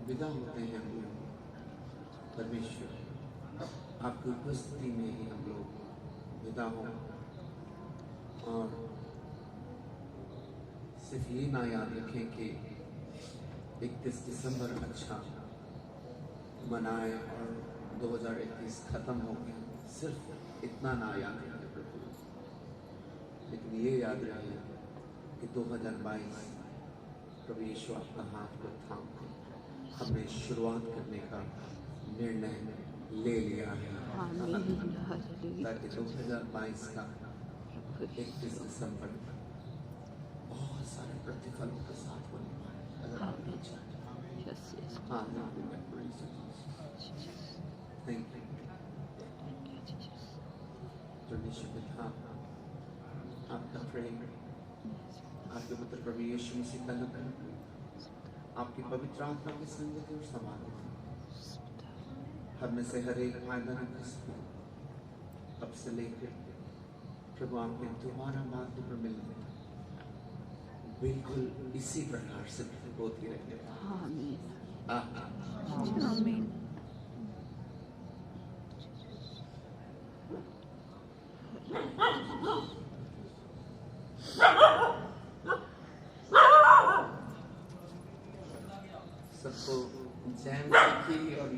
विदा होते हैं हम लोग परमेश्वर आपकी उपस्थिति में ही हम लोग विदा हो और सिर्फ ये ना याद रखें कि 31 दिसंबर अच्छा मनाए और 2021 खत्म हो गया, सिर्फ इतना ना याद रहे प्रभु, लेकिन ये याद रहे कि 2022 प्रभु यीशु आपका हाथ को थाम के हमने शुरुआत करने का निर्णय ले लिया है, ताकि 2022 का 31 दिसंबर बहुत सारे प्रतिफलों के साथ होने पाए। अगर आप चाहते हैं, हाँ, थैंक यू परमेश्वर पिता, आपका प्रेम, आपके पुत्र प्रभु यीशु मसीह का अनुग्रह, आपकी पवित्र आत्मा की संगति और समागम हम में से हर एक भाई बहन को अब से लेकर प्रभु आपके दोबारा बात पर मिलने बिल्कुल इसी प्रकार से होती रहने आमीन। सबको जैम की और